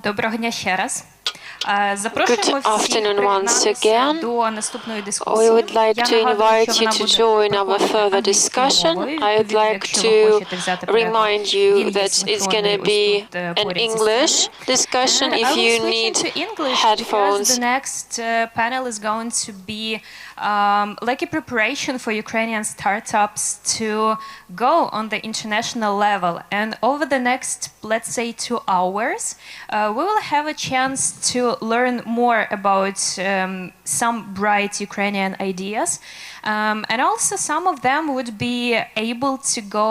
Доброго дня ще раз. Good Запрошуємо всіх afternoon once приєднатися again. до наступної We дискусії. would like Я to нагадую, invite що you вона to буде join our проходити further англійською discussion. мовою. I would Відповідно, like якщо ви to хочете взяти переклад, remind you він є that it's going синхронний to ось be тут, an поряд зі English сценою. discussion. I If will you switch need into English headphones, because the next panel is going to be like a preparation for Ukrainian startups to go on the international level. And over the next, let's say, 2 hours, we will have a chance to learn more about some bright Ukrainian ideas. And also some of them would be able to go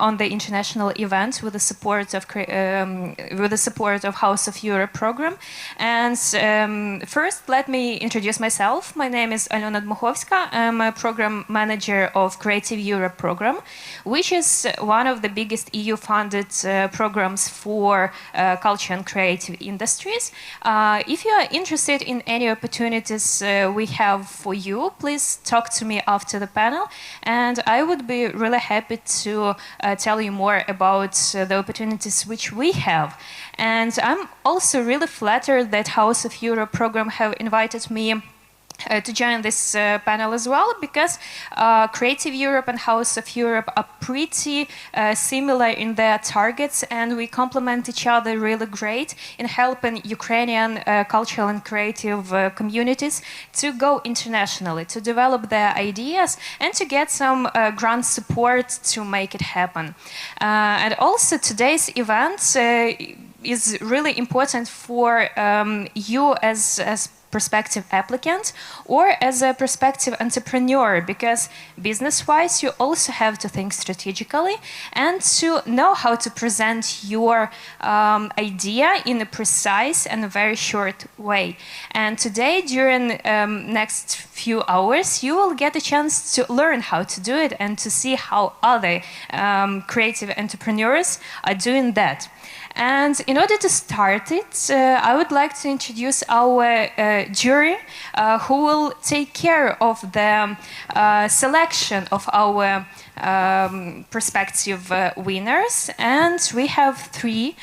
on the international event with the support of House of Europe program. And first, let me introduce myself. My name is Alona Dmuchovska. I'm a program manager of Creative Europe program, which is one of the biggest EU-funded programs for culture and creative industries. If you are interested in any opportunities we have for you, please talk to me after the panel, and I would be really happy to tell you more about the opportunities which we have. And I'm also really flattered that House of Europe program have invited me to join this panel as well, because Creative Europe and House of Europe are pretty similar in their targets, and we complement each other really great in helping Ukrainian cultural and creative communities to go internationally, to develop their ideas, and to get some grant support to make it happen. And also today's event is really important for you as prospective applicant or as a prospective entrepreneur, because business-wise you also have to think strategically and to know how to present your idea in a precise and a very short way. And today, during next few hours, you will get a chance to learn how to do it and to see how other creative entrepreneurs are doing that. And in order to start it, I would like to introduce our jury who will take care of the selection of our prospective winners. And we have 3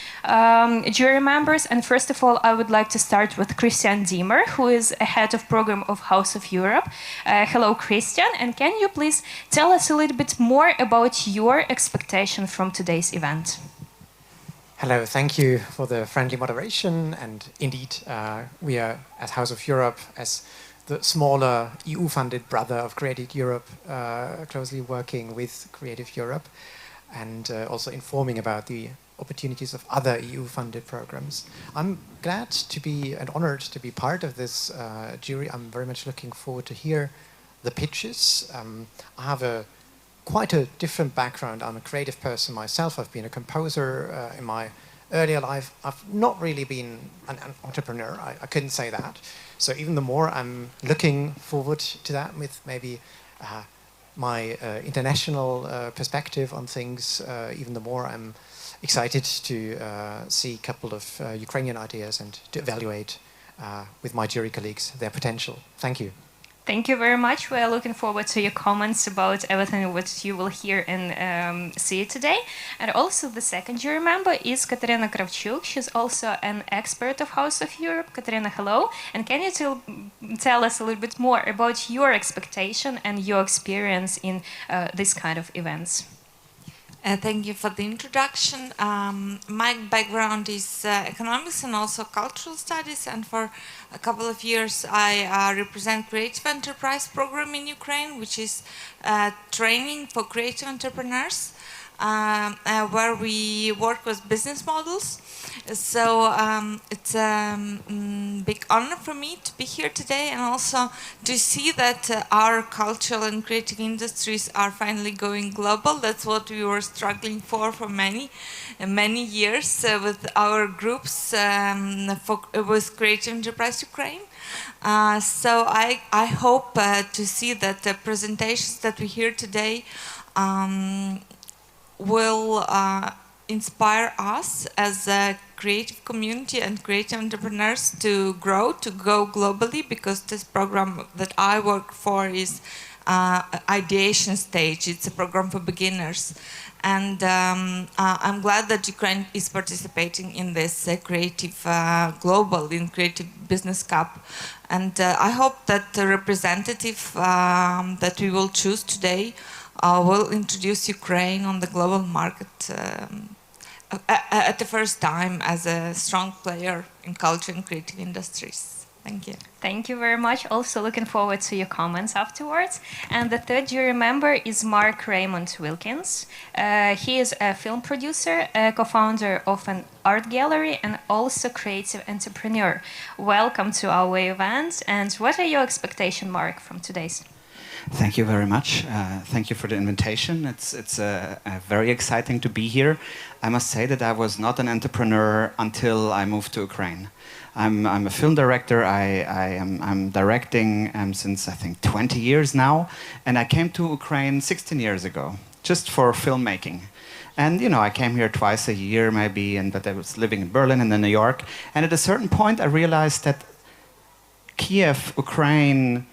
jury members. And first of all, I would like to start with Christian Diemer, who is a head of program of House of Europe. Hello, Christian. And can you please tell us a little bit more about your expectation from today's event? Hello, thank you for the friendly moderation. And indeed, we are, as House of Europe, as the smaller EU-funded brother of Creative Europe, closely working with Creative Europe and also informing about the opportunities of other EU-funded programs. I'm glad to be and honored to be part of this jury. I'm very much looking forward to hear the pitches. I have quite a different background. I'm a creative person myself. I've been a composer in my earlier life. I've not really been an entrepreneur. I couldn't say that. So even the more I'm looking forward to that with maybe my international perspective on things, even the more I'm excited to see a couple of Ukrainian ideas and to evaluate with my jury colleagues their potential. Thank you. Thank you very much. We are looking forward to your comments about everything what you will hear and see today. And also the second jury member is Katerina Kravchuk. She's also an expert of House of Europe. Katerina, hello. And can you tell us a little bit more about your expectation and your experience in this kind of events? Thank you for the introduction. My background is economics and also cultural studies, and for a couple of years I represent Creative Enterprise program in Ukraine, which is training for creative entrepreneurs, where we work with business models. So it's a big honor for me to be here today, and also to see that our cultural and creative industries are finally going global. That's what we were struggling for many years with our groups with Creative Enterprise Ukraine. So I hope to see that the presentations that we hear today will inspire us as a creative community and creative entrepreneurs to go globally, because this program that I work for is ideation stage. It's a program for beginners. And I'm glad that Ukraine is participating in this creative global, in Creative Business CUP. And I hope that the representative that we will choose today will introduce Ukraine on the global market at the first time as a strong player in culture and creative industries. Thank you. Thank you very much. Also looking forward to your comments afterwards. And the third jury member is Mark Raymond Wilkins. He is a film producer, a co-founder of an art gallery, and also creative entrepreneur. Welcome to our event. And what are your expectations, Mark, from today's? Thank you very much. Thank you for the invitation. It's very exciting to be here. I must say that I was not an entrepreneur until I moved to Ukraine. I'm a film director. I'm directing since I think 20 years now, and I came to Ukraine 16 years ago just for filmmaking. And you know, I came here twice a year maybe, but I was living in Berlin and then New York. And at a certain point, I realized that Kiev, Ukraine,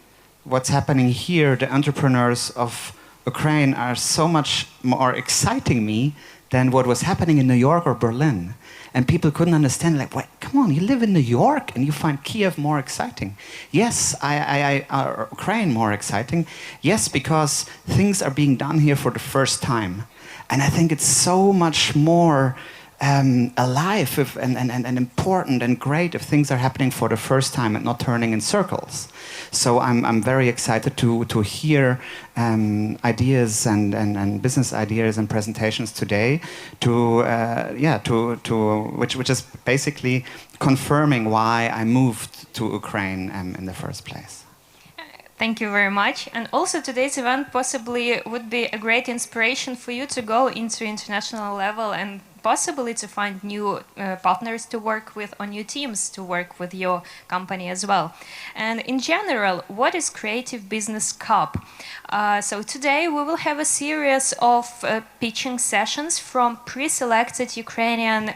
what's happening here, the entrepreneurs of Ukraine are so much more exciting me than what was happening in New York or Berlin. And people couldn't understand, like, wait, come on, you live in New York and you find Kiev more exciting. Yes, Ukraine more exciting. Yes, because things are being done here for the first time. And I think it's so much more alive and important and great if things are happening for the first time and not turning in circles. So I'm very excited to hear ideas and business ideas and presentations today which is basically confirming why I moved to Ukraine in the first place. Thank you very much. And also today's event possibly would be a great inspiration for you to go into international level and possibly to find new partners to work with or new teams to work with your company as well. And in general, what is Creative Business CUP? So today we will have a series of pitching sessions from pre-selected Ukrainian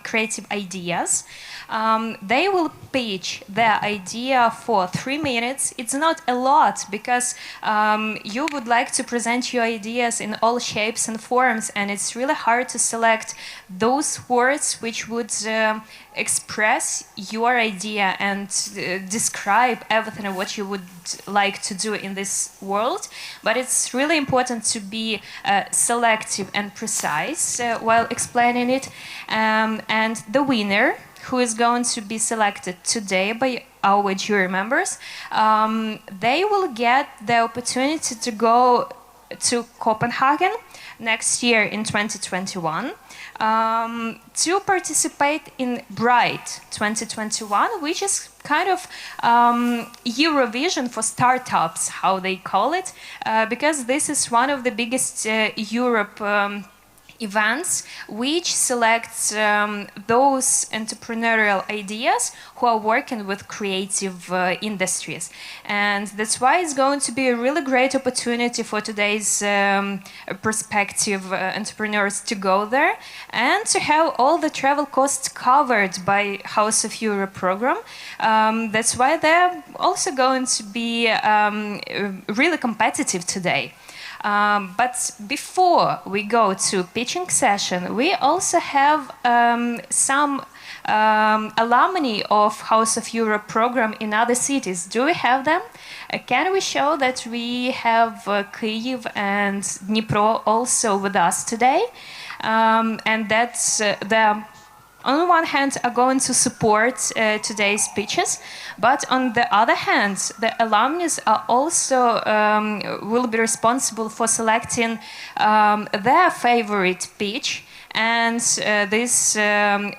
creative ideas. They will pitch their idea for 3 minutes. It's not a lot because you would like to present your ideas in all shapes and forms, and it's really hard to select those words which would express your idea and describe everything what you would like to do in this world. But it's really important to be selective and precise while explaining it. And the winner, who is going to be selected today by our jury members, they will get the opportunity to go to Copenhagen next year in 2021 to participate in Bright 2021, which is kind of Eurovision for startups, how they call it, because this is one of the biggest Europe events which selects those entrepreneurial ideas who are working with creative industries. And that's why it's going to be a really great opportunity for today's prospective entrepreneurs to go there and to have all the travel costs covered by House of Europe program. That's why they're also going to be really competitive today. But before we go to pitching session, we also have some alumni of House of Europe program in other cities. Do we have them? Can we show that we have Kyiv and Dnipro also with us today? And that's on one hand are going to support today's pitches, but on the other hand, the alumnus are also will be responsible for selecting their favorite pitch. And this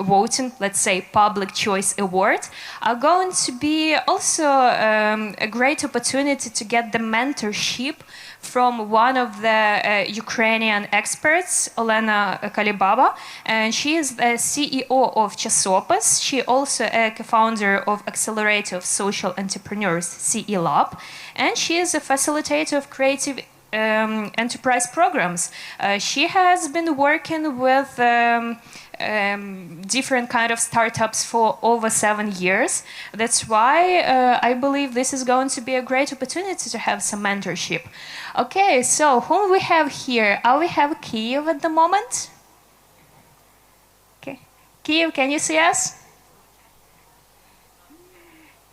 voting, let's say, public choice award, are going to be also a great opportunity to get the mentorship from one of the Ukrainian experts, Olena Kalibaba, and she is the CEO of Chasopis. She also a co-founder of Accelerator of Social Entrepreneurs, CE Lab, and she is a facilitator of creative enterprise programs. She has been working with different kind of startups for over 7 years. That's why I believe this is going to be a great opportunity to have some mentorship. Okay, so whom we have here? We have Kyiv at the moment. Okay, Kyiv, can you see us?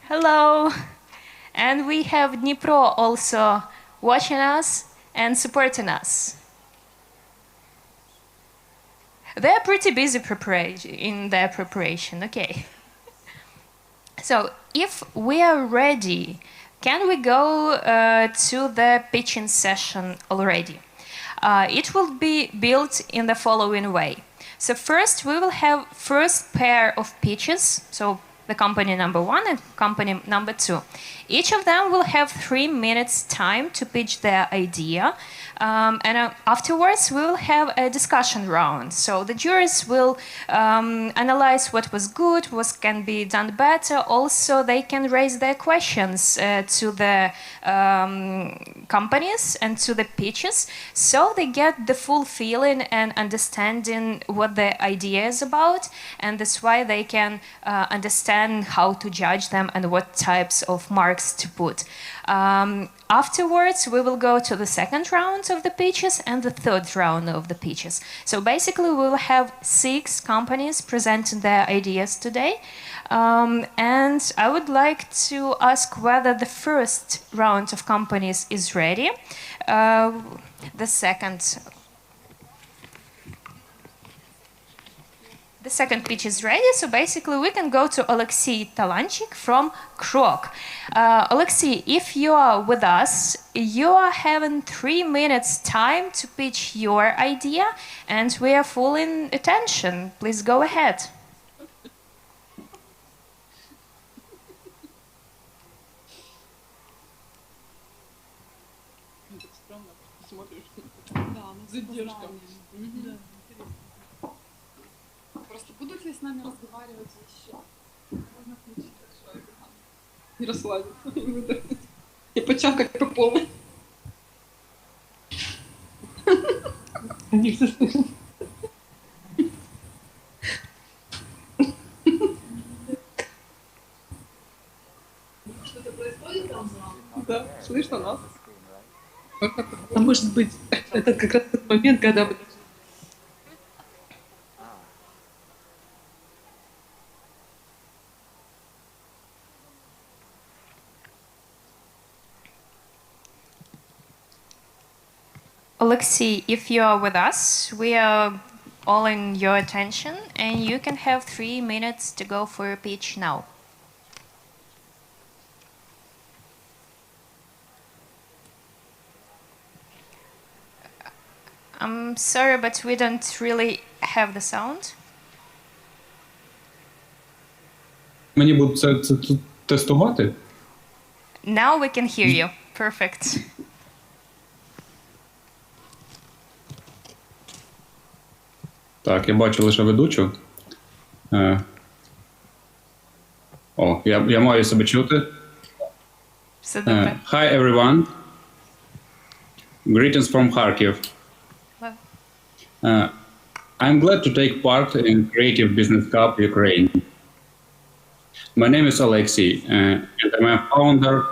Hello. And we have Dnipro also watching us and supporting us. They're pretty busy in their preparation, okay. So if we are ready, can we go to the pitching session already? It will be built in the following way. So first we will have first pair of pitches, so the company number 1 and company number 2. Each of them will have 3 minutes time to pitch their idea. And afterwards, we will have a discussion round. So the jurors will analyze what was good, what can be done better. Also, they can raise their questions to the companies and to the pitches, so they get the full feeling and understanding what the idea is about. And that's why they can understand how to judge them and what types of marks to put. Afterwards, we will go to the second round of the pitches and the third round of the pitches. So basically, we will have 6 companies presenting their ideas today. And I would like to ask whether the first round of companies is ready. The second pitch is ready, so basically we can go to Alexei Talanchik from Krok. Alexei, if you are with us, you are having 3 minutes time to pitch your idea, and we are full in attention. Please go ahead. Будут ли с нами разговаривать еще? Можно включить большой экран. И расслабиться. И почавкать по полу. Они все слышат. Что-то происходит там? Да, слышно нас. А может быть, это как раз тот момент, когда мы... Alexei, if you are with us, we are all in your attention, and you can have 3 minutes to go for your pitch now. I'm sorry, but we don't really have the sound. Мені буде це тестувати? Now we can hear you. Perfect. Так, я бачу лише ведучу. Я маю себе чути. Все добре. Hi everyone. Greetings from Kharkiv. I'm glad to take part in Creative Business CUP Ukraine. My name is Alexei, and I'm a founder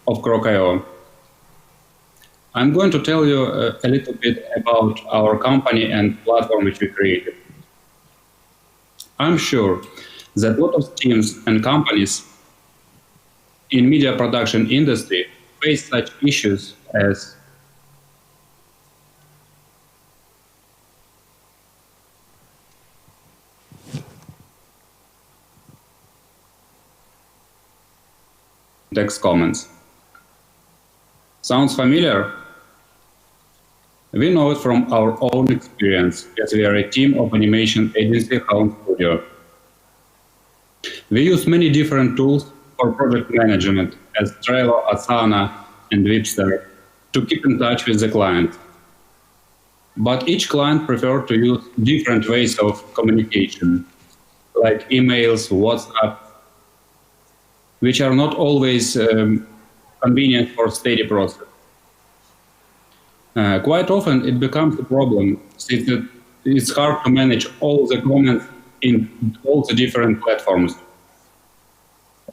of Krok.io. I'm going to tell you a little bit about our company and platform which we created. I'm sure that a lot of teams and companies in media production industry face such issues as text comments. Sounds familiar? We know it from our own experience, as we are a team of animation agency Home Studio. We use many different tools for project management, as Trello, Asana, and Wipster, to keep in touch with the client. But each client prefers to use different ways of communication, like emails, WhatsApp, which are not always convenient for steady process. Quite often it becomes a problem since it's hard to manage all the comments in all the different platforms.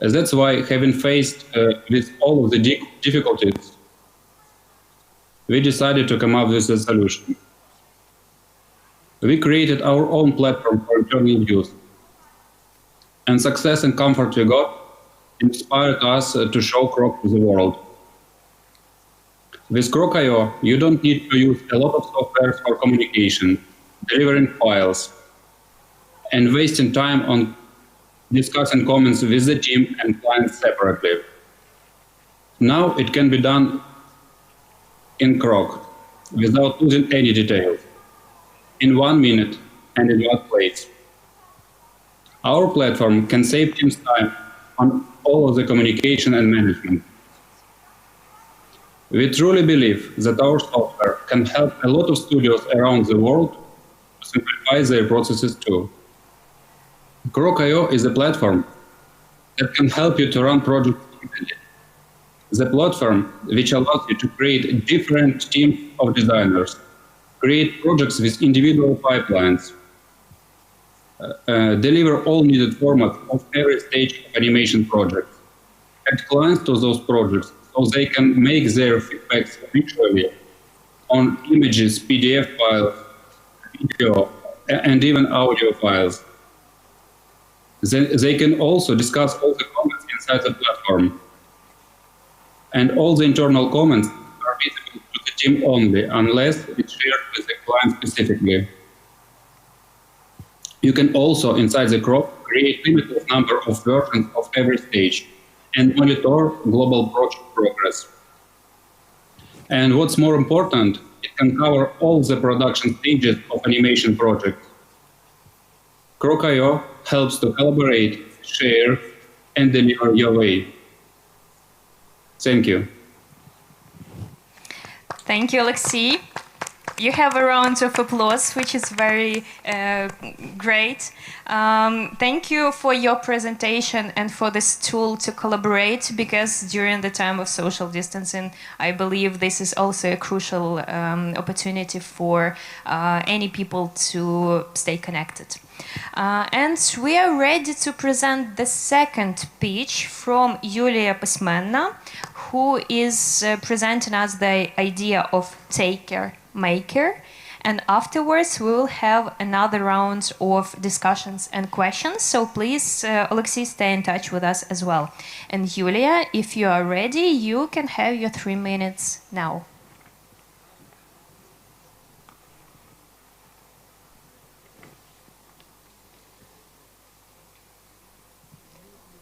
That's why, having faced with all of the difficulties, we decided to come up with a solution. We created our own platform for internal use. And success and comfort we got inspired us to show Croc to the world. With Croc.io, you don't need to use a lot of software for communication, delivering files, and wasting time on discussing comments with the team and clients separately. Now it can be done in Croc without losing any details, in 1 minute and in one place. Our platform can save teams time on all of the communication and management. We truly believe that our software can help a lot of studios around the world to simplify their processes too. Croc.io is a platform that can help you to run projects easily. The platform which allows you to create different teams of designers, create projects with individual pipelines, deliver all needed formats of every stage of animation project, add clients to those projects so they can make their feedbacks visually on images, PDF files, video, and even audio files. They can also discuss all the comments inside the platform. And all the internal comments are visible to the team only, unless it's shared with the client specifically. You can also, inside the Croc, create limited number of versions of every stage and monitor global project progress. And what's more important, it can cover all the production stages of animation projects. Croc.io helps to collaborate, share, and deliver your way. Thank you. Thank you, Alexei. You have a round of applause, which is very great. Thank you for your presentation and for this tool to collaborate, because during the time of social distancing, I believe this is also a crucial opportunity for any people to stay connected. And we are ready to present the second pitch from Yulia Pismenna, who is presenting us the idea of taker maker, and afterwards we will have another round of discussions and questions, so please Alexei, stay in touch with us as well. And Yulia, if you are ready, you can have your 3 minutes now.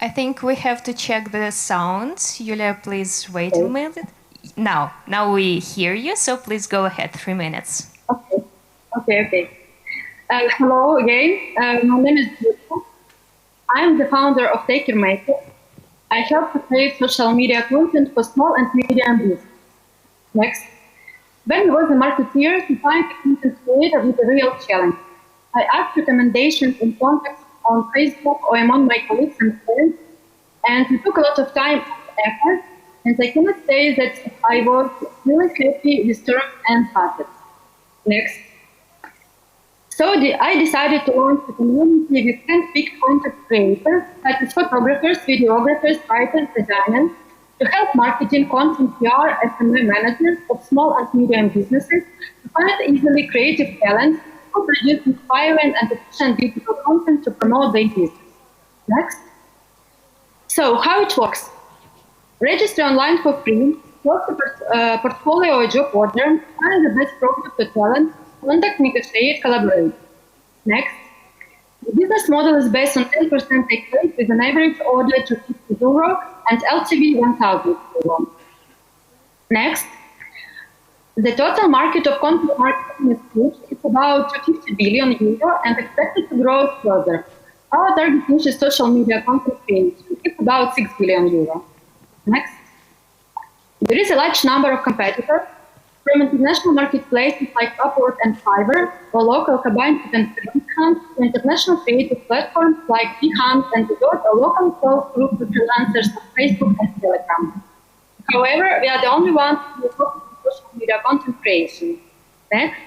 I think we have to check the sound. Yulia, please wait a minute. Now we hear you, so please go ahead, 3 minutes. Okay. Hello again. My name is Yulia. I'm the founder of Taker Maker. I help to create social media content for small and medium business. Next. When I was a marketeer, to find a content creator was a real challenge. I asked recommendations and contacts on Facebook or among my colleagues and friends, and it took a lot of time and effort. And I cannot say that I was really happy with terms and budgets. Next. So I decided to launch a community with hand-picked content creators, such as photographers, videographers, writers, designers, to help marketing, content, PR, SME managers of small and medium businesses to find easily creative talent who produce inspiring and efficient digital content to promote their business. Next. So how it works? Register online for free, post a portfolio or job order, find the best product or talent, contact, negotiate, collaborate. Next. The business model is based on 10% take rate with an average order to €50 and LTV 1,000 €. Next. The total market of content marketing is huge. It's about €250 billion and expected to grow further. Our target niche is social media content creation. It's about €6 billion. Next. There is a large number of competitors, from international marketplaces like Upwork and Fiverr, or local combined event hunt, to international creative platforms like Hunt and Resort, or local closed group of freelancers of Facebook and Telegram. However, we are the only ones who focus on social media content creation. Next,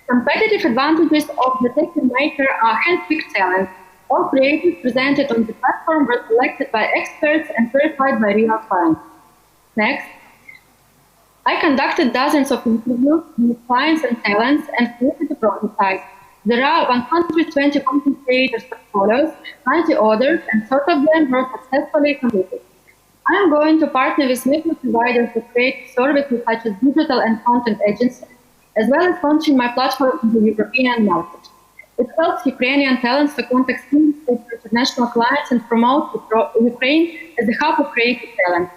competitive advantages of the taker maker are handpicked talent. All creatives presented on the platform were selected by experts and verified by real clients. Next, I conducted dozens of interviews with clients and talents and created a prototype. There are 120 content creators portfolios, 90 orders, and 30 of them were successfully completed. I am going to partner with network providers to create services such as digital and content agencies, as well as launching my platform in the European market. It helps Ukrainian talents to contact international clients and promote Ukraine as a hub of creative talent.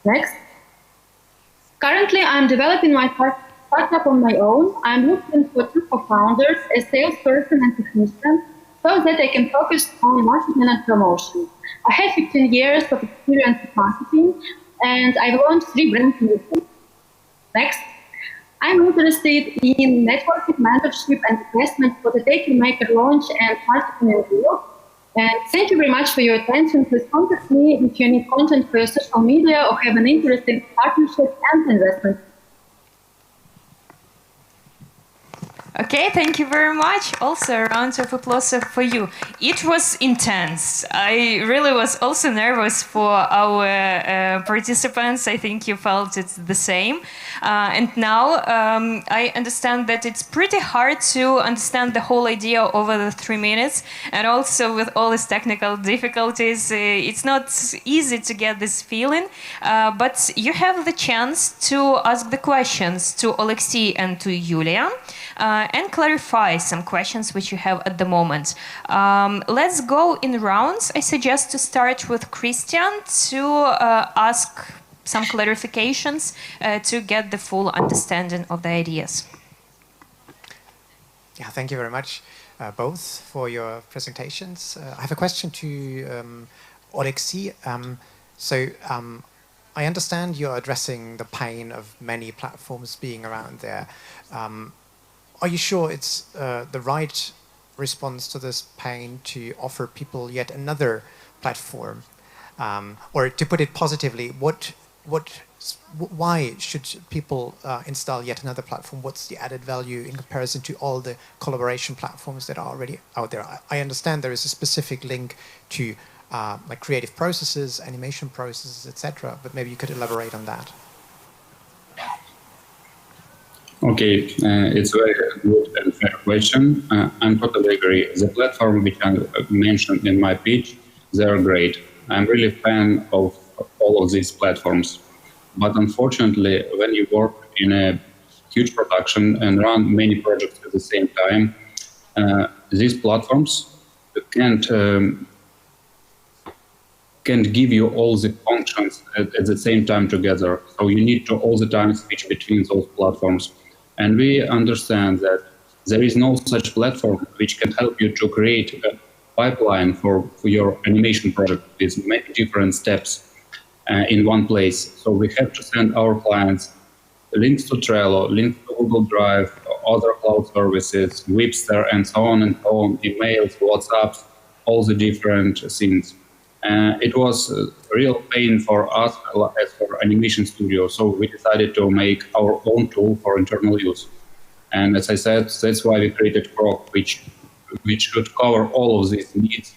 Next. Currently, I'm developing my startup on my own. I'm looking for 2 co-founders, a salesperson and technician, so that I can focus on marketing and promotion. I have 15 years of experience in marketing, and I've launched 3 brands in Ukraine. Next. I'm interested in networking, mentorship, and investment for the Taker Maker launch and marketing in Europe. And thank you very much for your attention. Please contact me if you need content for your social media or have an interest in partnerships and investments. Okay, thank you very much. Also, a round of applause for you. It was intense. I really was also nervous for our participants. I think you felt it's the same. And now I understand that it's pretty hard to understand the whole idea over the 3 minutes. And also with all these technical difficulties, it's not easy to get this feeling. But you have the chance to ask the questions to Alexei and to Yulia. And clarify some questions which you have at the moment. Let's go in rounds. I suggest to start with Christian to ask some clarifications to get the full understanding of the ideas. Yeah, thank you very much, both, for your presentations. I have a question to Alexei. I understand you're addressing the pain of many platforms being around there. Are you sure it's the right response to this pain to offer people yet another platform? Or to put it positively, why should people install yet another platform? What's the added value in comparison to all the collaboration platforms that are already out there? I understand there is a specific link to like creative processes, animation processes, etc. But maybe you could elaborate on that. Okay, it's a very good and fair question. I totally agree. The platform which I mentioned in my pitch, they are great. I'm really a fan of all of these platforms. But unfortunately, when you work in a huge production and run many projects at the same time, these platforms can't give you all the functions at the same time together. So you need to all the time switch between those platforms. And we understand that there is no such platform which can help you to create a pipeline for your animation project with many different steps in one place. So we have to send our clients links to Trello, links to Google Drive, other cloud services, Wipster, and so on, emails, WhatsApps, all the different things. It was a real pain for us as for animation studio, so we decided to make our own tool for internal use. And as I said, that's why we created Croc, which should cover all of these needs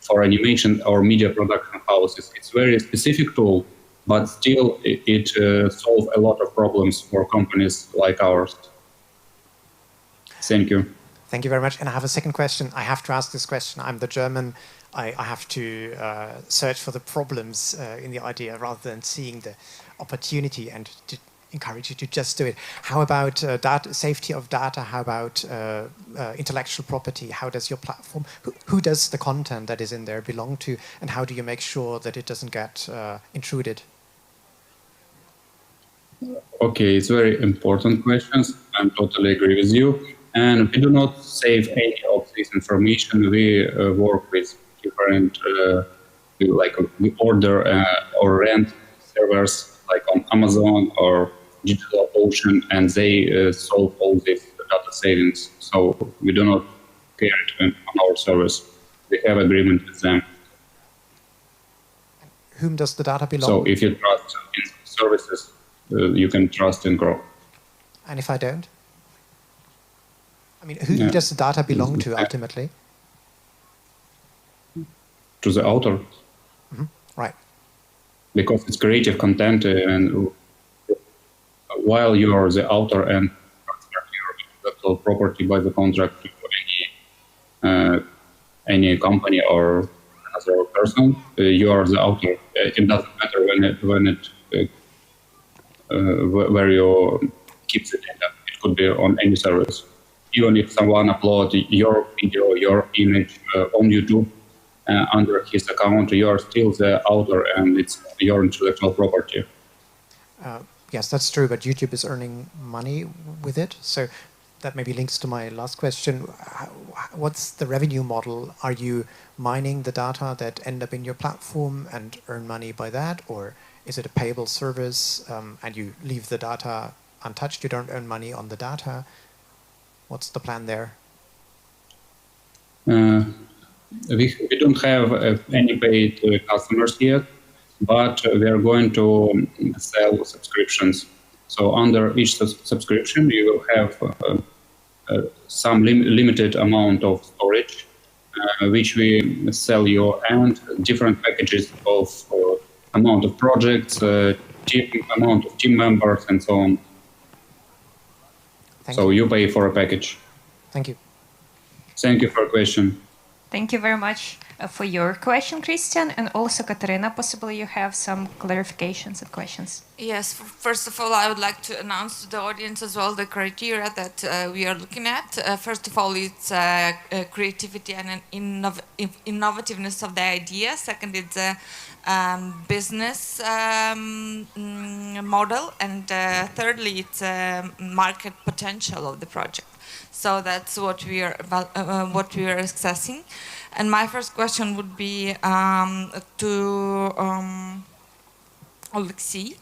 for animation or media production houses. It's a very specific tool, but still it solves a lot of problems for companies like ours. Thank you. Thank you very much. And I have a second question. I have to ask this question. I'm the German. I have to search for the problems in the idea rather than seeing the opportunity, and to encourage you to just do it. How about data, safety of data? How about intellectual property? How does your platform, who does the content that is in there belong to, and how do you make sure that it doesn't get intruded? Okay, it's very important questions. I totally agree with you. And we do not save any of this information. We work with different, we order or rent servers like on Amazon or DigitalOcean, and they solve all these data savings. So we do not care it on our service. We have agreement with them. Whom does the data belong? So if you trust in services, you can trust in Grow. And if I don't? I mean, who does the data belong to ultimately? To the author. Right. Because it's creative content, and while you are the author and transfer your intellectual property by the contract to any company or another person, you are the author. It doesn't matter where you keep the data. It could be on any service. Even if someone uploads your video, your image on YouTube under his account, you are still the author and it's your intellectual property. Yes, that's true, but YouTube is earning money with it. So that maybe links to my last question. What's the revenue model? Are you mining the data that end up in your platform and earn money by that? Or is it a payable service and you leave the data untouched? You don't earn money on the data. What's the plan there? We don't have any paid customers yet, but we are going to sell subscriptions. So under each subscription, you will have some limited amount of storage, which we sell you, and different packages of amount of projects, amount of team members, and so on. So you pay for a package. Thank you. Thank you for your question. Thank you very much for your question, Christian. And also, Katerina, possibly you have some clarifications and questions. Yes, first of all, I would like to announce to the audience as well the criteria that we are looking at. First of all, it's creativity and innovativeness of the idea. Second, it's business model. And thirdly, it's market potential of the project. So that's what we are assessing. And my first question would be to Alexei.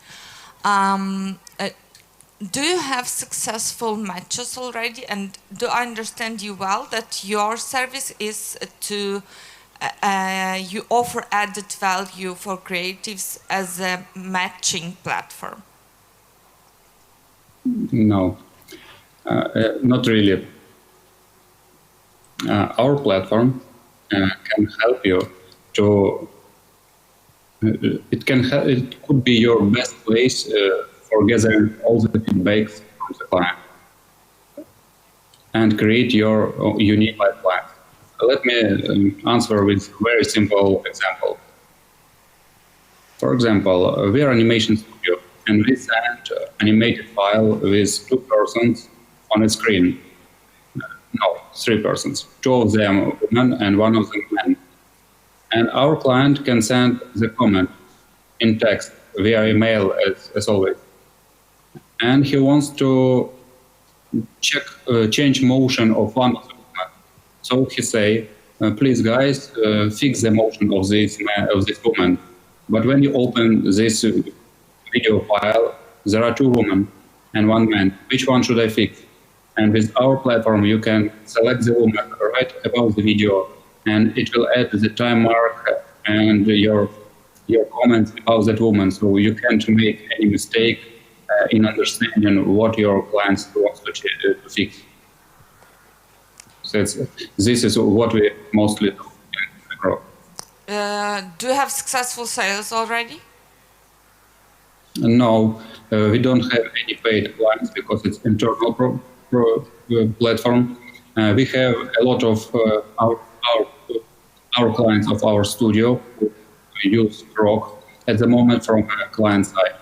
Do you have successful matches already? And do I understand you well that your service is to you offer added value for creatives as a matching platform? No, not really. Our platform can help you to. It could be your best place for gathering all the feedbacks from the client and create your unique pipeline. Let me answer with a very simple example. For example, we are an animation studio and we sent an animated file with 2 persons on a screen. No, 3 persons. 2 of them women and 1 of them men. And our client can send the comment in text via email as always. And he wants to change motion of one of the movement. So he say, please guys, fix the motion of this woman. But when you open this video file, there are 2 women and 1 man. Which one should I fix? And with our platform, you can select the woman right above the video, and it will add the time mark and your comments about that woman, so you can't make any mistake in understanding what your clients want to fix. So this is what we mostly do in Grok. Do you have successful sales already? No, we don't have any paid clients because it's internal platform. We have a lot of our clients of our studio who use Grok at the moment from client side.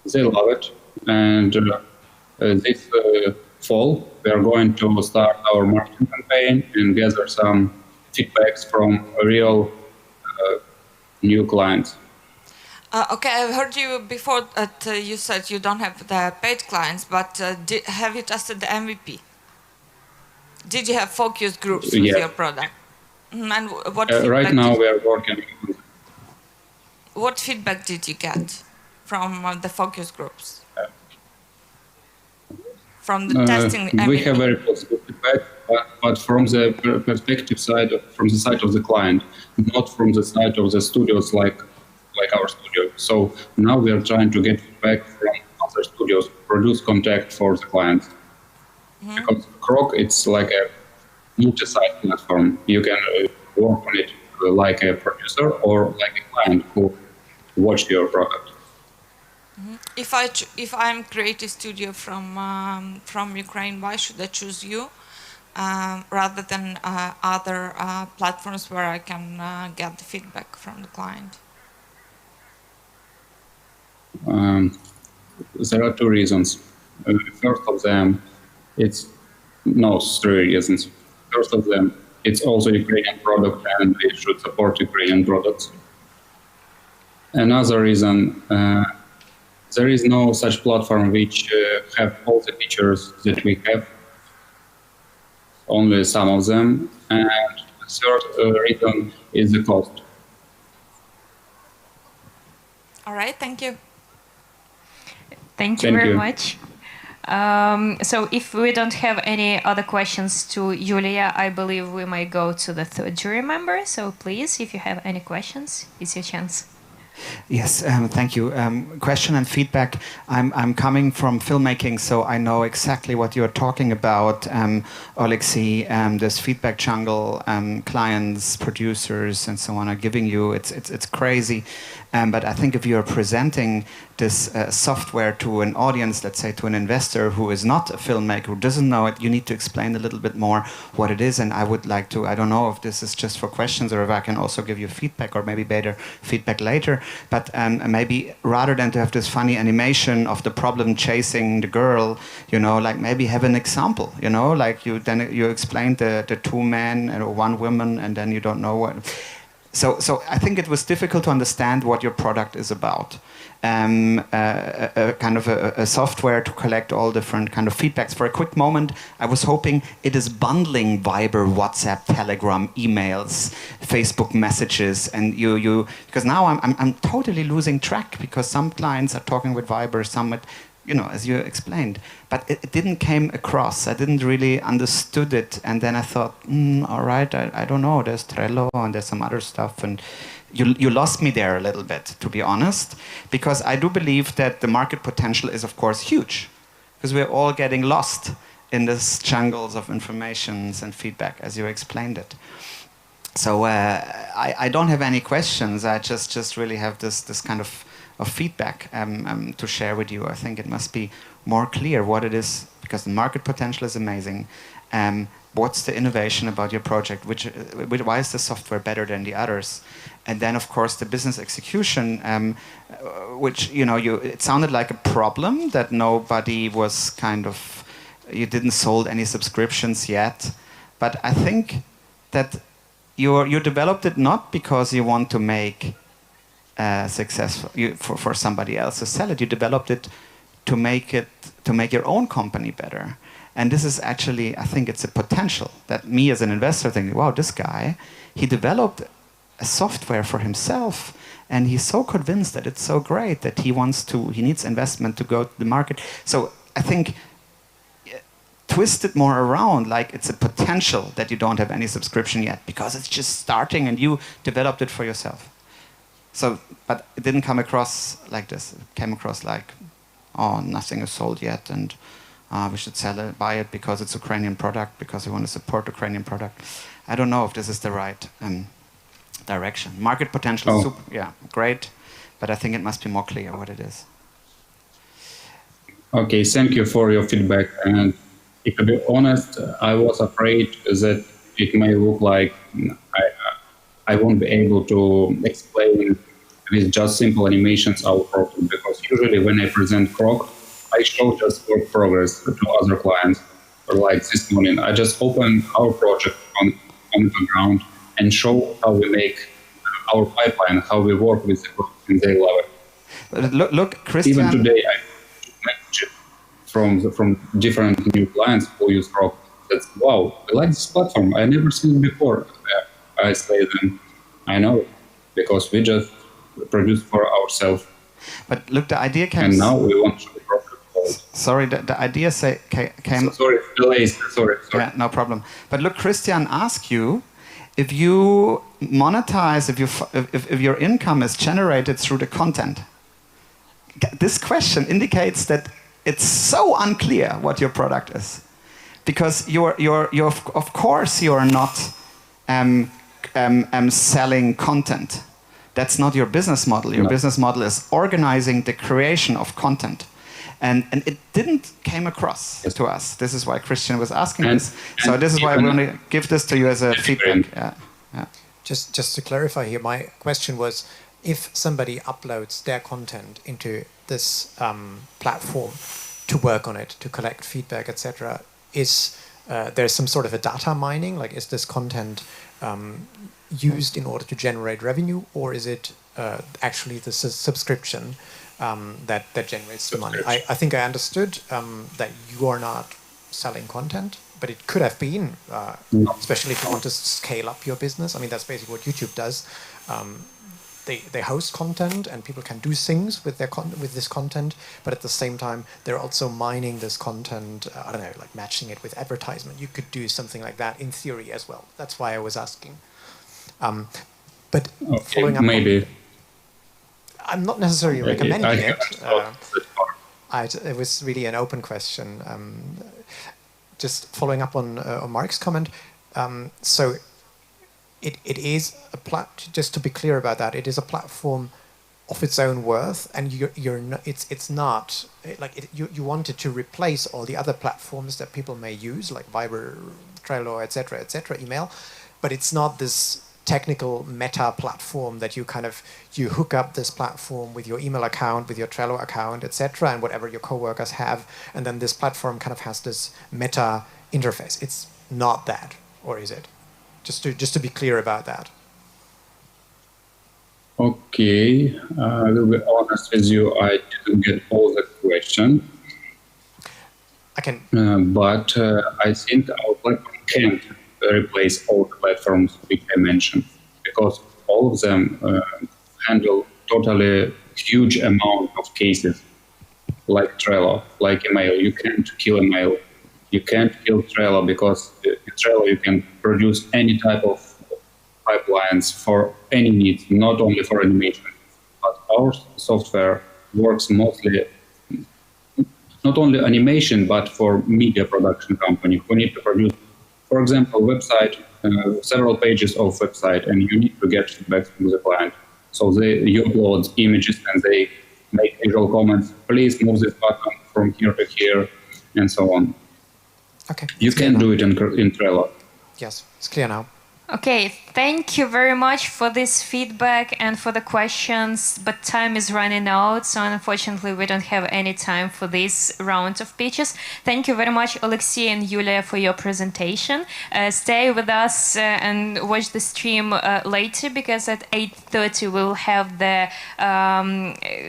They love it, and this fall we are going to start our marketing campaign and gather some feedbacks from real new clients. Okay, I heard you before that you said you don't have the paid clients, but have you tested the MVP? Did you have focus groups with your product? And what right now we are working. What feedback did you get from the focus groups? From the testing MVP? We have very positive feedback, but from the perspective side, from the side of the client, not from the side of the studios like our studio. So now we are trying to get feedback from other studios produce contact for the clients. Because Croc, it's like a multi-site platform. You can work on it like a producer or like a client who watch your product. If I'm creative studio from Ukraine, why should I choose you rather than other platforms where I can get the feedback from the client? There are two reasons. First of them, three reasons. First of them, it's also Ukrainian product and we should support Ukrainian products. Another reason, there is no such platform which have all the features that we have, only some of them. And the third reason is the cost. All right, thank you. Thank you very much. So if we don't have any other questions to Yulia, I believe we might go to the third jury member. So please, if you have any questions, it's your chance. Yes, thank you. Question and feedback. I'm coming from filmmaking, so I know exactly what you're talking about, Alexei. This feedback jungle, clients, producers, and so on are giving you. It's crazy. But I think if you're presenting this software to an audience, let's say to an investor who is not a filmmaker, who doesn't know it, you need to explain a little bit more what it is. And I would like to, I don't know if this is just for questions or if I can also give you feedback or maybe better feedback later. But maybe rather than to have this funny animation of the problem chasing the girl, like maybe have an example, like you explained the two men and one woman and then you don't know what. So I think it was difficult to understand what your product is about. Kind of a software to collect all different kind of feedbacks. For a quick moment, I was hoping it is bundling Viber, WhatsApp, Telegram, emails, Facebook messages, and you because now I'm totally losing track because some clients are talking with Viber, some with, as you explained, but it didn't came across. I didn't really understood it, and then I thought, all right, I don't know. There's Trello and there's some other stuff, and you lost me there a little bit, to be honest, because I do believe that the market potential is, of course, huge, because we're all getting lost in this jungles of informations and feedback, as you explained it. So I don't have any questions. I just really have this kind of feedback to share with you. I think it must be more clear what it is, because the market potential is amazing. What's the innovation about your project? Why is the software better than the others? And then, of course, the business execution, which, it sounded like a problem that nobody was you didn't sold any subscriptions yet. But I think that you developed it not because you want to make successful for somebody else to sell it. You developed it to make your own company better. And this is actually, I think it's a potential that me as an investor think, wow, this guy, he developed a software for himself and he's so convinced that it's so great that he needs investment to go to the market. So I think twist it more around, like it's a potential that you don't have any subscription yet because it's just starting and you developed it for yourself. So, but it didn't come across like this. It came across like, oh, nothing is sold yet, and we should buy it because it's Ukrainian product, because we want to support Ukrainian product. I don't know if this is the right direction. Market potential, super, great, but I think it must be more clear what it is. Okay, thank you for your feedback. And if to be honest, I was afraid that it may look like I won't be able to explain with just simple animations our product, because usually when I present Croc, I show just work progress to other clients. Or like this morning, I just open our project on the ground and show how we make our pipeline, how we work with the product, and they love it. Look, Christian. Even today, I messages from different new clients who use Croc. That's wow, I like this platform. I never seen it before. I say them, I know, because we just produce for ourselves. But look, the idea came. And now we want to produce. Sorry, the idea came. Sorry, delays. Sorry. Yeah, no problem. But look, Christian asked you if you monetize, if your income is generated through the content. This question indicates that it's so unclear what your product is, because of course you are not selling content. That's not your business model. Your business model is organizing the creation of content. And it didn't came across to us. This is why Christian was asking this. So this is why I want to give this to you as a feedback. Yeah. Just to clarify here, my question was, if somebody uploads their content into this platform to work on it, to collect feedback, etc., is there some sort of a data mining? Like, is this content used in order to generate revenue, or is it actually the subscription that generates the money? I think I understood that you are not selling content, but it could have been, especially if you want to scale up your business. I mean, that's basically what YouTube does. They host content, and people can do things with their with this content, but at the same time, they're also mining this content. I don't know, like matching it with advertisement. You could do something like that in theory as well. That's why I was asking. But following up, maybe. I'm not necessarily recommending it. It was really an open question. Just following up on Mark's comment. So it is just to be clear about that, it is a platform of its own worth, and you're not, it's not like you wanted to replace all the other platforms that people may use, like Viber, Trello, etc., email, but it's not this technical meta platform that you you hook up this platform with your email account, with your Trello account, etc., and whatever your coworkers have, and then this platform kind of has this meta interface. It's not that, or is it? Just to be clear about that. Okay, I will be honest with you. I didn't get all the question. I can. But I think our platform can't replace all the platforms which I mentioned, because all of them handle totally huge amount of cases, like Trello, like email. You can't kill email. You can't kill Trello, because in Trello you can produce any type of pipelines for any needs, not only for animation. But our software works mostly, not only animation, but for media production company who need to produce, for example, website, several pages of website, and you need to get feedback from the client. So you upload images and they make visual comments. Please move this button from here to here, and so on. Okay. You can do it in Trello. Yes, it's clear now. Okay, thank you very much for this feedback and for the questions, but time is running out, so unfortunately we don't have any time for this round of pitches. Thank you very much, Alexey and Yulia, for your presentation. Stay with us and watch the stream later, because at 8:30 we'll have the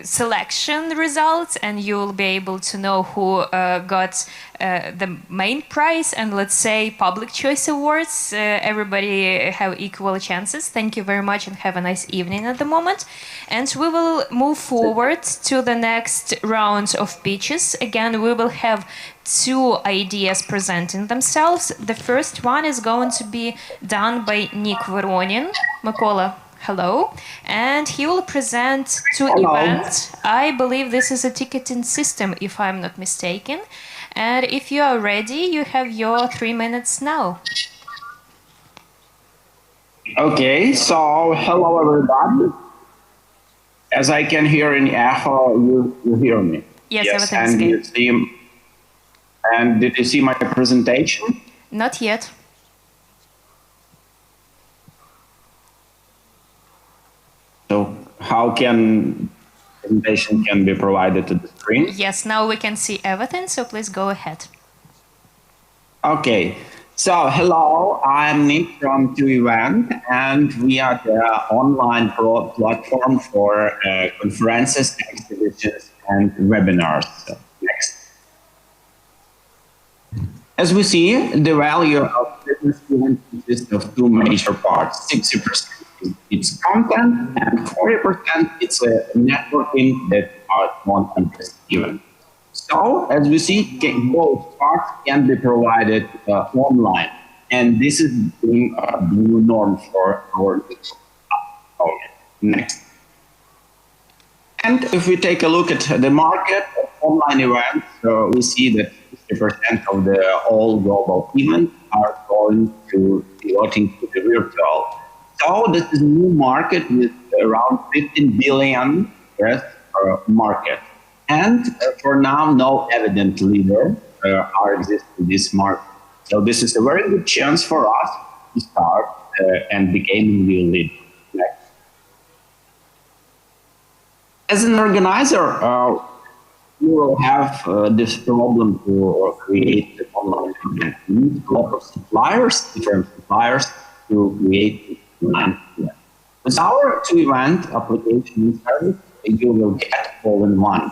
selection results, and you will be able to know who got the main prize and, let's say, public choice awards. Everybody have equal chances. Thank you very much and have a nice evening at the moment. And we will move forward to the next round of pitches. Again, we will have two ideas presenting themselves. The first one is going to be done by Nick Voronin. Mykola, hello. And he will present two events. I believe this is a ticketing system, if I'm not mistaken. And if you are ready, you have your 3 minutes now. Okay, so hello everybody. As I can hear in echo, you hear me? Yes, and everything's good. And did you see my presentation? Not yet. So how can presentation can be provided to the screen? Yes, now we can see everything, so please go ahead. Okay. So, hello, I'm Nick from Event, and we are the online platform for conferences, exhibitions, and webinars. So, next. As we see, the value of business event consists of two major parts. 60% is its content, and 40% it's a networking that are non-interest event. So, as we see, both parts can be provided online, and this is the new norm for our next. And if we take a look at the market, online events, we see that 50% of the all global events are going to pivoting to the virtual. So this is a new market with around 15 billion market. And for now, no evident leader are exist in this market. So this is a very good chance for us to start and become real leader. Next. As an organizer, you will have this problem to create online event. You need a lot of suppliers, different suppliers, to create online event. With our two-event application and service, you will get all in one.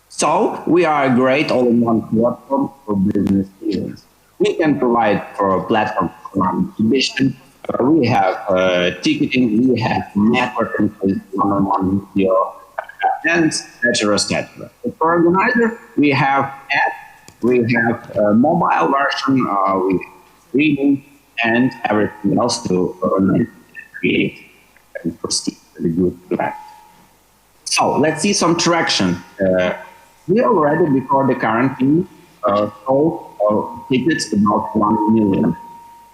So we are a great all-in-one platform for business events. We can provide for a platform for exhibition. We have ticketing, we have networking with one-on-one video, and etc. etc. For organizer, we have app, we have a mobile version, we have streaming, and everything else to create and proceed with a good plan. So let's see some traction. We already, before the quarantine, sold tickets about 1 million.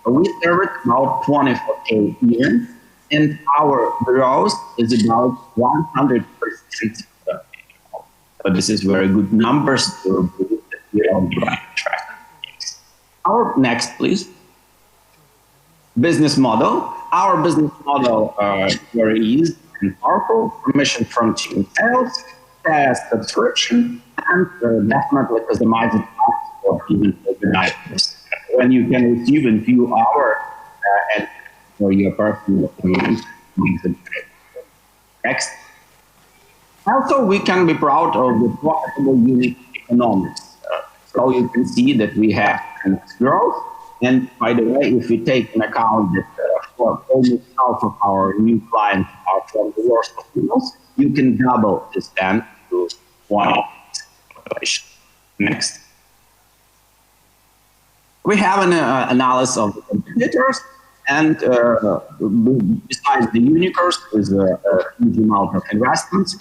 We served about 24K events, and our growth is about 100%. So this is very good numbers to believe that we're on the right track. Our next, please. Business model. Our business model is very easy and powerful. Permission from team sales, SaaS subscription, and definitely customized apps for even organizers. When you can receive in few hours and for your personal needs. Next. Also, we can be proud of the profitable unit economics. So you can see that we have growth. And by the way, if we take into account that for almost half of our new clients are from the worst of fields, you can double this then to one population. Next. We have an analysis of the competitors, and besides the unicorns, there's a huge amount of investments.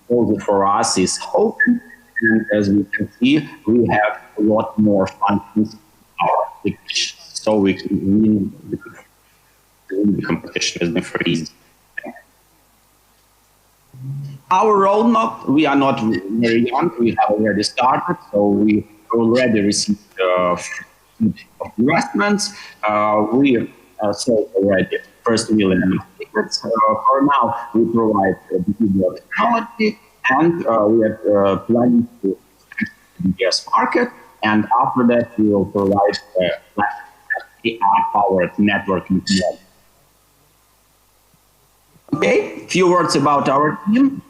Also for us is open, and as we can see, we have a lot more functions in our application, so we can win the competition is very easy. Our roadmap, we are not very young, we have already started, so we already received investments. We sold already first million tickets. For now, we provide video technology, and we are planning to expand the US market. And after that, we will provide AI-powered networking model. Okay, few words about our team.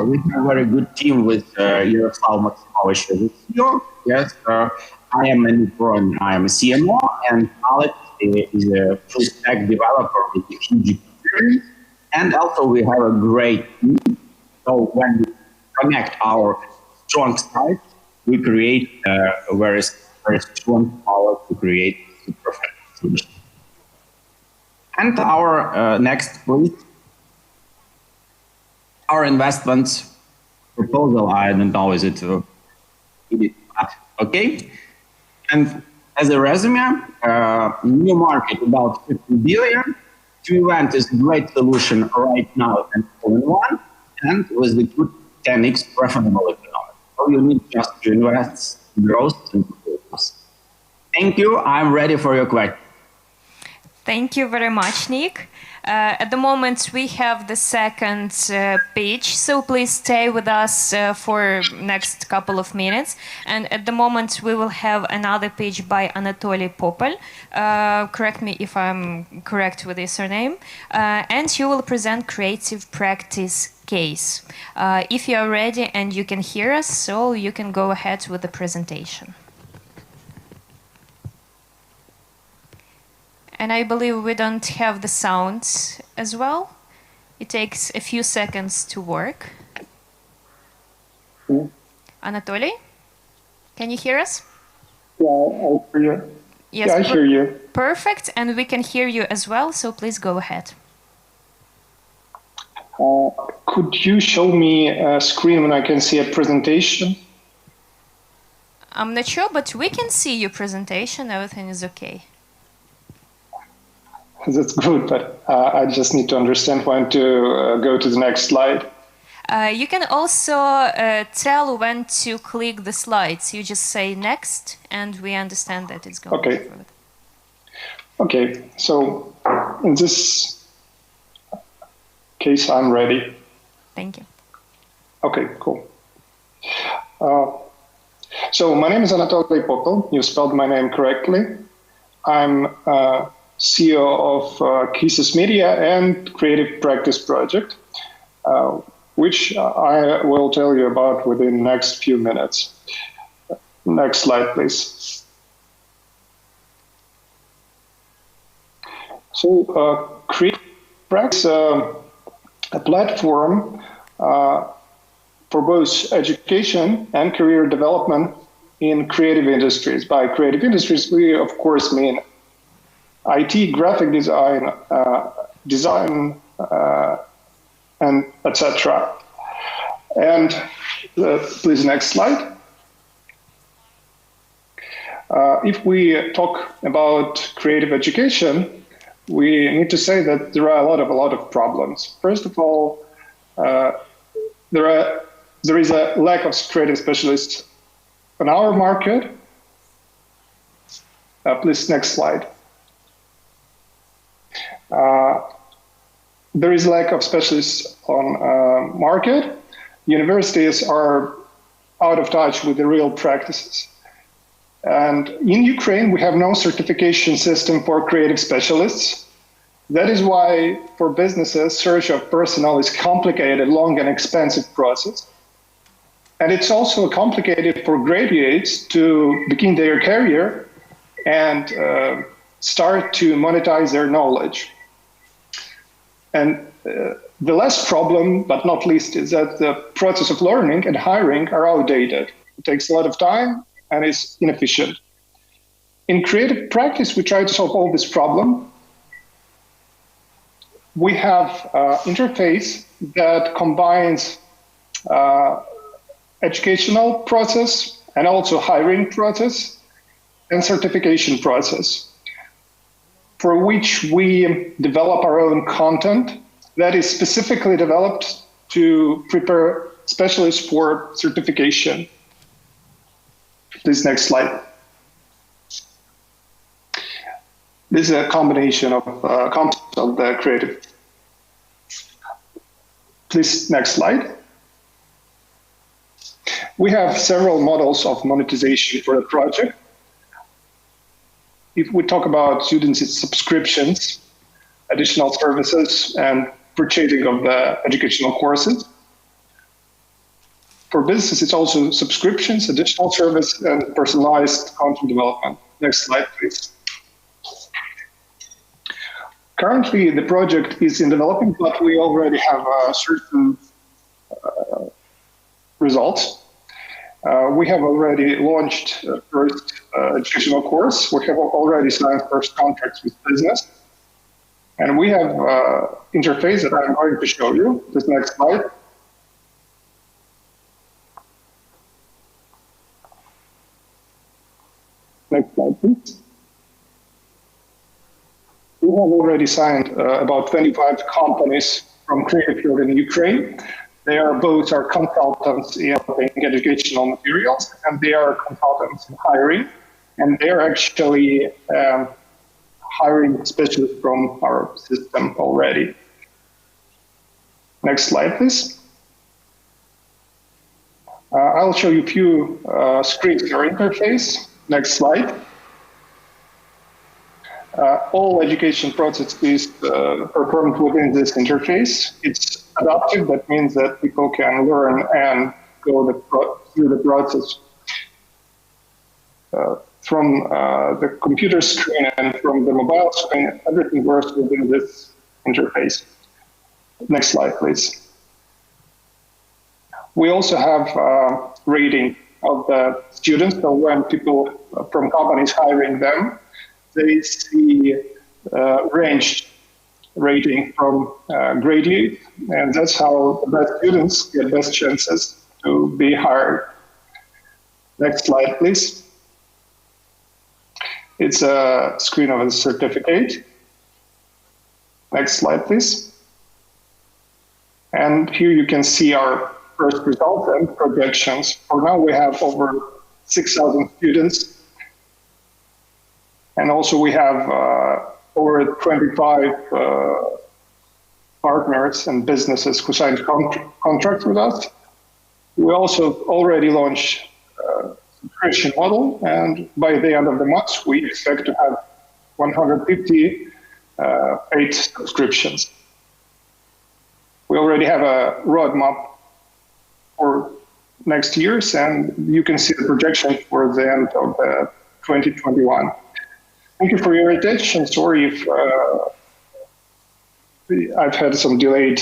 We have a very good team with Yaroslav Maximovich as CEO. Yes, I am a Nipron, I am a CMO, and Alex is a full stack developer with a huge experience. And also we have a great team. So when we connect our strong sides, we create a very, very strong power to create super fast solutions. And our next point, our investments proposal, I don't know, is it okay? And as a resume, new market about 50 billion. Two-event is a great solution right now and all-in-one, and with the good 10x profitable economics. So you need just to invest, growth, and focus. Thank you. I'm ready for your question. Thank you very much, Nick. At the moment, we have the second pitch, so please stay with us for next couple of minutes. And at the moment, we will have another pitch by Anatoly Popel. Correct me if I'm correct with his surname. And you will present creative practice case. If you are ready and you can hear us, so you can go ahead with the presentation. And I believe we don't have the sound as well. It takes a few seconds to work. Anatoly, can you hear us? Yeah, I hear you. Yes, yeah, I hear you. Perfect, and we can hear you as well, so please go ahead. Could you show me a screen when I can see a presentation? I'm not sure, but we can see your presentation. Everything is okay. That's good, but I just need to understand when to go to the next slide. You can also tell when to click the slides. You just say next, and we understand that it's going forward. Okay, so in this case, I'm ready. Thank you. Okay, cool. So my name is Anatoly Popel. You spelled my name correctly. I'm CEO of Kisses Media and Creative Practice Project, which I will tell you about within the next few minutes. Next slide, please. So Creative Practice a platform for both education and career development in creative industries. By creative industries, we of course mean IT, graphic design, and etc. And please, next slide. If we talk about creative education, we need to say that there are a lot of problems. First of all, there is a lack of creative specialists on our market. Please, next slide. There is lack of specialists on market. Universities are out of touch with the real practices. And in Ukraine, we have no certification system for creative specialists. That is why for businesses, search of personnel is complicated, long and expensive process. And it's also complicated for graduates to begin their career and start to monetize their knowledge. And the last problem, but not least, is that the process of learning and hiring are outdated. It takes a lot of time and is inefficient. In creative practice, we try to solve all this problem. We have an interface that combines educational process and also hiring process and certification process, for which we develop our own content that is specifically developed to prepare specialists for certification. Please, next slide. This is a combination of concepts of the creative. Please, next slide. We have several models of monetization for the project. If we talk about students, it's subscriptions, additional services, and purchasing of the educational courses. For businesses, it's also subscriptions, additional service, and personalized content development. Next slide, please. Currently, the project is in development, but we already have certain results. We have already launched first educational course. We have already signed first contracts with business. And we have interface that I'm going to show you. This next slide. Next slide, please. We have already signed about 25 companies from creative field in Ukraine. They are both our consultants in educational materials, and they are consultants in hiring, and they are actually hiring specialists from our system already. Next slide, please. I'll show you a few screens in our interface. Next slide. All education process is performed within this interface. It's adaptive. That means that people can learn and go through the process from the computer screen and from the mobile screen. Everything works within this interface. Next slide, please. We also have rating of the students. So when people from companies hiring them, they see ranged rating from graduates, and that's how the best students get best chances to be hired. Next slide, please. It's a screen of a certificate. Next slide, please. And here you can see our first results and projections. For now, we have over 6,000 students. And also we have over 25 partners and businesses who signed contracts with us. We also already launched a subscription model, and by the end of the month, we expect to have 150 paid subscriptions. We already have a roadmap for next years, and you can see the projection for the end of 2021. Thank you for your attention. Sorry if I've had some delayed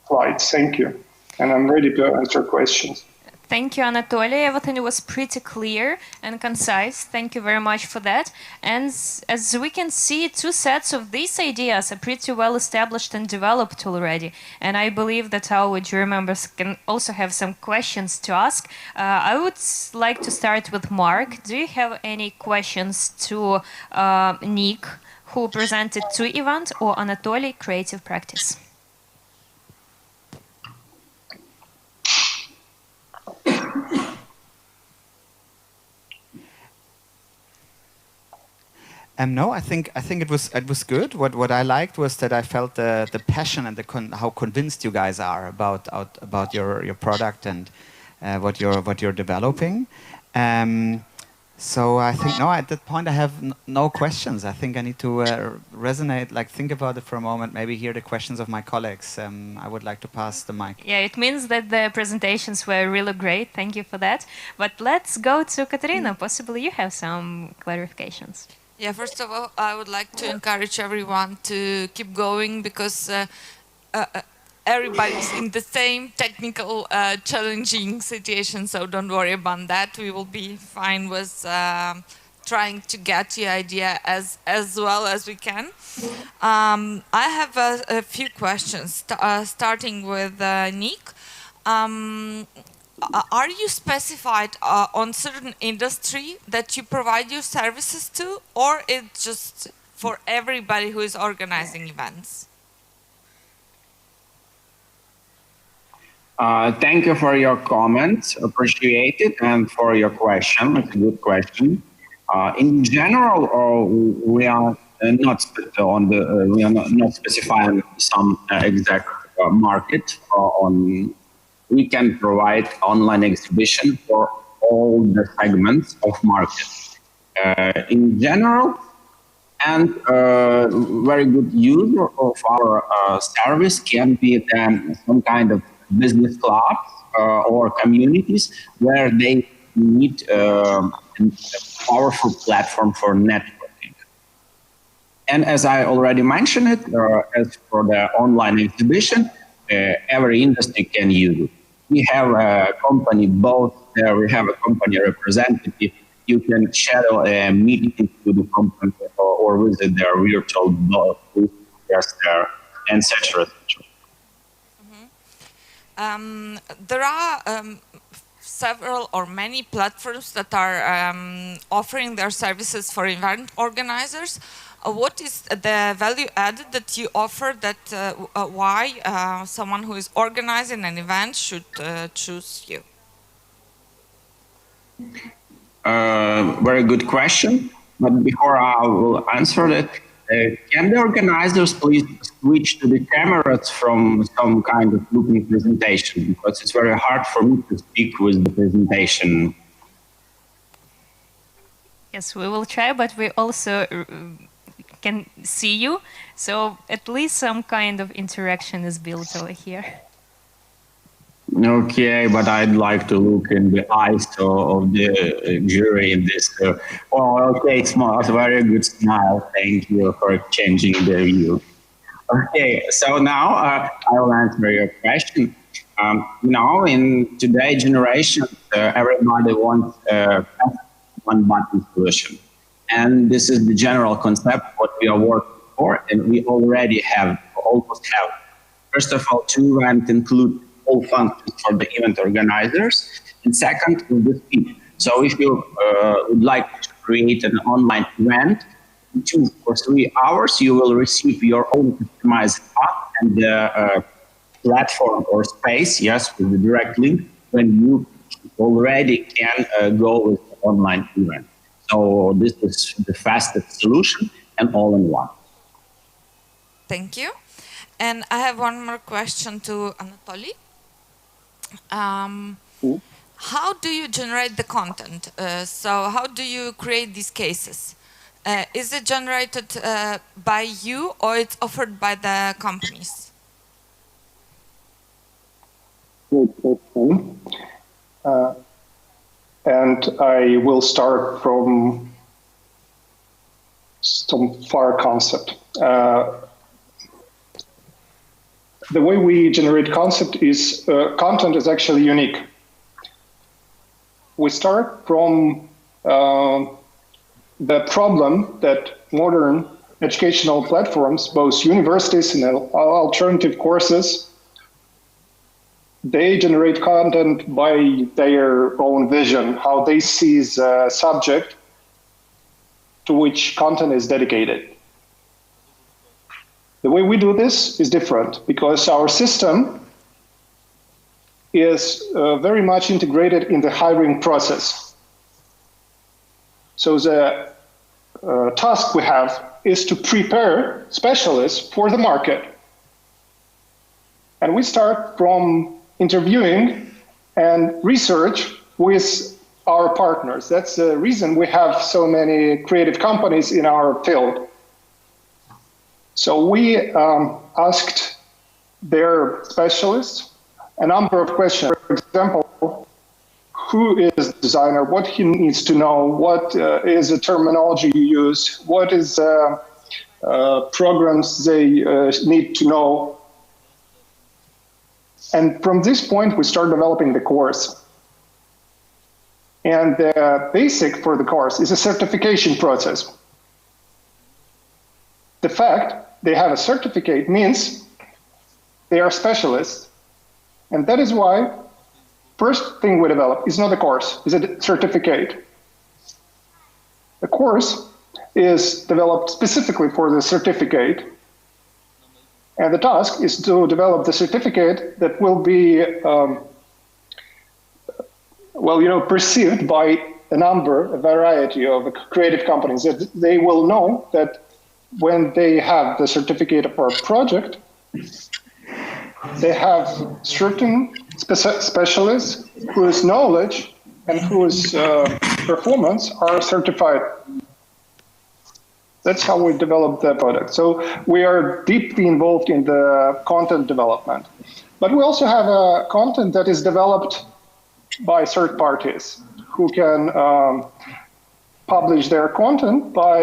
slides. Thank you. And I'm ready to answer questions. Thank you, Anatoly. Everything was pretty clear and concise. Thank you very much for that. And as we can see, two sets of these ideas are pretty well established and developed already. And I believe that our jury members can also have some questions to ask. I would like to start with Mark. Do you have any questions to Nick, who presented two events, or Anatoly, creative practice? No, I think it was good. What I liked was that I felt the passion and how convinced you guys are about your product and what you're developing. So I think at that point I have no questions. I think I need to think about it for a moment. Maybe hear the questions of my colleagues. I would like to pass the mic. Yeah, it means that the presentations were really great. Thank you for that. But let's go to Katerina. Possibly you have some clarifications. Yeah, first of all, I would like to encourage everyone to keep going, because everybody's in the same technical challenging situation, so don't worry about that. We will be fine with trying to get the idea as well as we can. I have a few questions, starting with Nick. Are you specified on certain industry that you provide your services to, or it's just for everybody who is organizing events? Thank you for your comments. Appreciate it, and for your question. It's a good question. In general, we are not specifying some exact market on. We can provide online exhibition for all the segments of market in general, and very good use of our service can be then some kind of business clubs or communities where they need a powerful platform for networking. And as I already mentioned it, as for the online exhibition, every industry can use it. We have a company both there. We have a company representative. You can schedule a meeting to the company or visit their virtual booth just there, etc. There are several or many platforms that are offering their services for event organizers. What is the value added that you offer, that why someone who is organizing an event should choose you? Very good question. But before I will answer it, can the organizers please switch to the cameras from some kind of looking presentation? Because it's very hard for me to speak with the presentation. Yes, we will try, but we also can see you, so at least some kind of interaction is built over here. Okay, but I'd like to look in the eyes of the jury in this. Okay, it's a very good smile. Thank you for changing the view. Okay, so now I will answer your question. In today's generation, everybody wants a one-button solution. And this is the general concept what we are working before, and we already almost have, first of all, 2 events include all functions for the event organizers, and second, the speed. So if you would like to create an online event, 2 or 3 hours, you will receive your own customized app and the platform or space, yes, with the direct link, when you already can go with the online event. So this is the fastest solution and all in one. Thank you. And I have one more question to Anatoly. How do you generate the content? So how do you create these cases? Is it generated by you or it's offered by the companies? Good question. And I will start from some far concept. The way we generate content is actually unique. We start from the problem that modern educational platforms, both universities and alternative courses, they generate content by their own vision, how they see the subject to which content is dedicated. The way we do this is different because our system is very much integrated in the hiring process. So the task we have is to prepare specialists for the market. And we start from interviewing and research with our partners. That's the reason we have so many creative companies in our field. So we asked their specialists a number of questions. For example, who is the designer, what he needs to know, what is the terminology you use, what is the programs they need to know. And from this point, we start developing the course. And the basic for the course is a certification process. The fact they have a certificate means they are specialists. And that is why first thing we develop is not a course, it's a certificate. The course is developed specifically for the certificate. And the task is to develop the certificate that will be, perceived by a variety of creative companies. That they will know that when they have the certificate of our project, they have certain specialists whose knowledge and whose performance are certified. That's how we develop the product. So we are deeply involved in the content development. But we also have a content that is developed by third parties who can publish their content by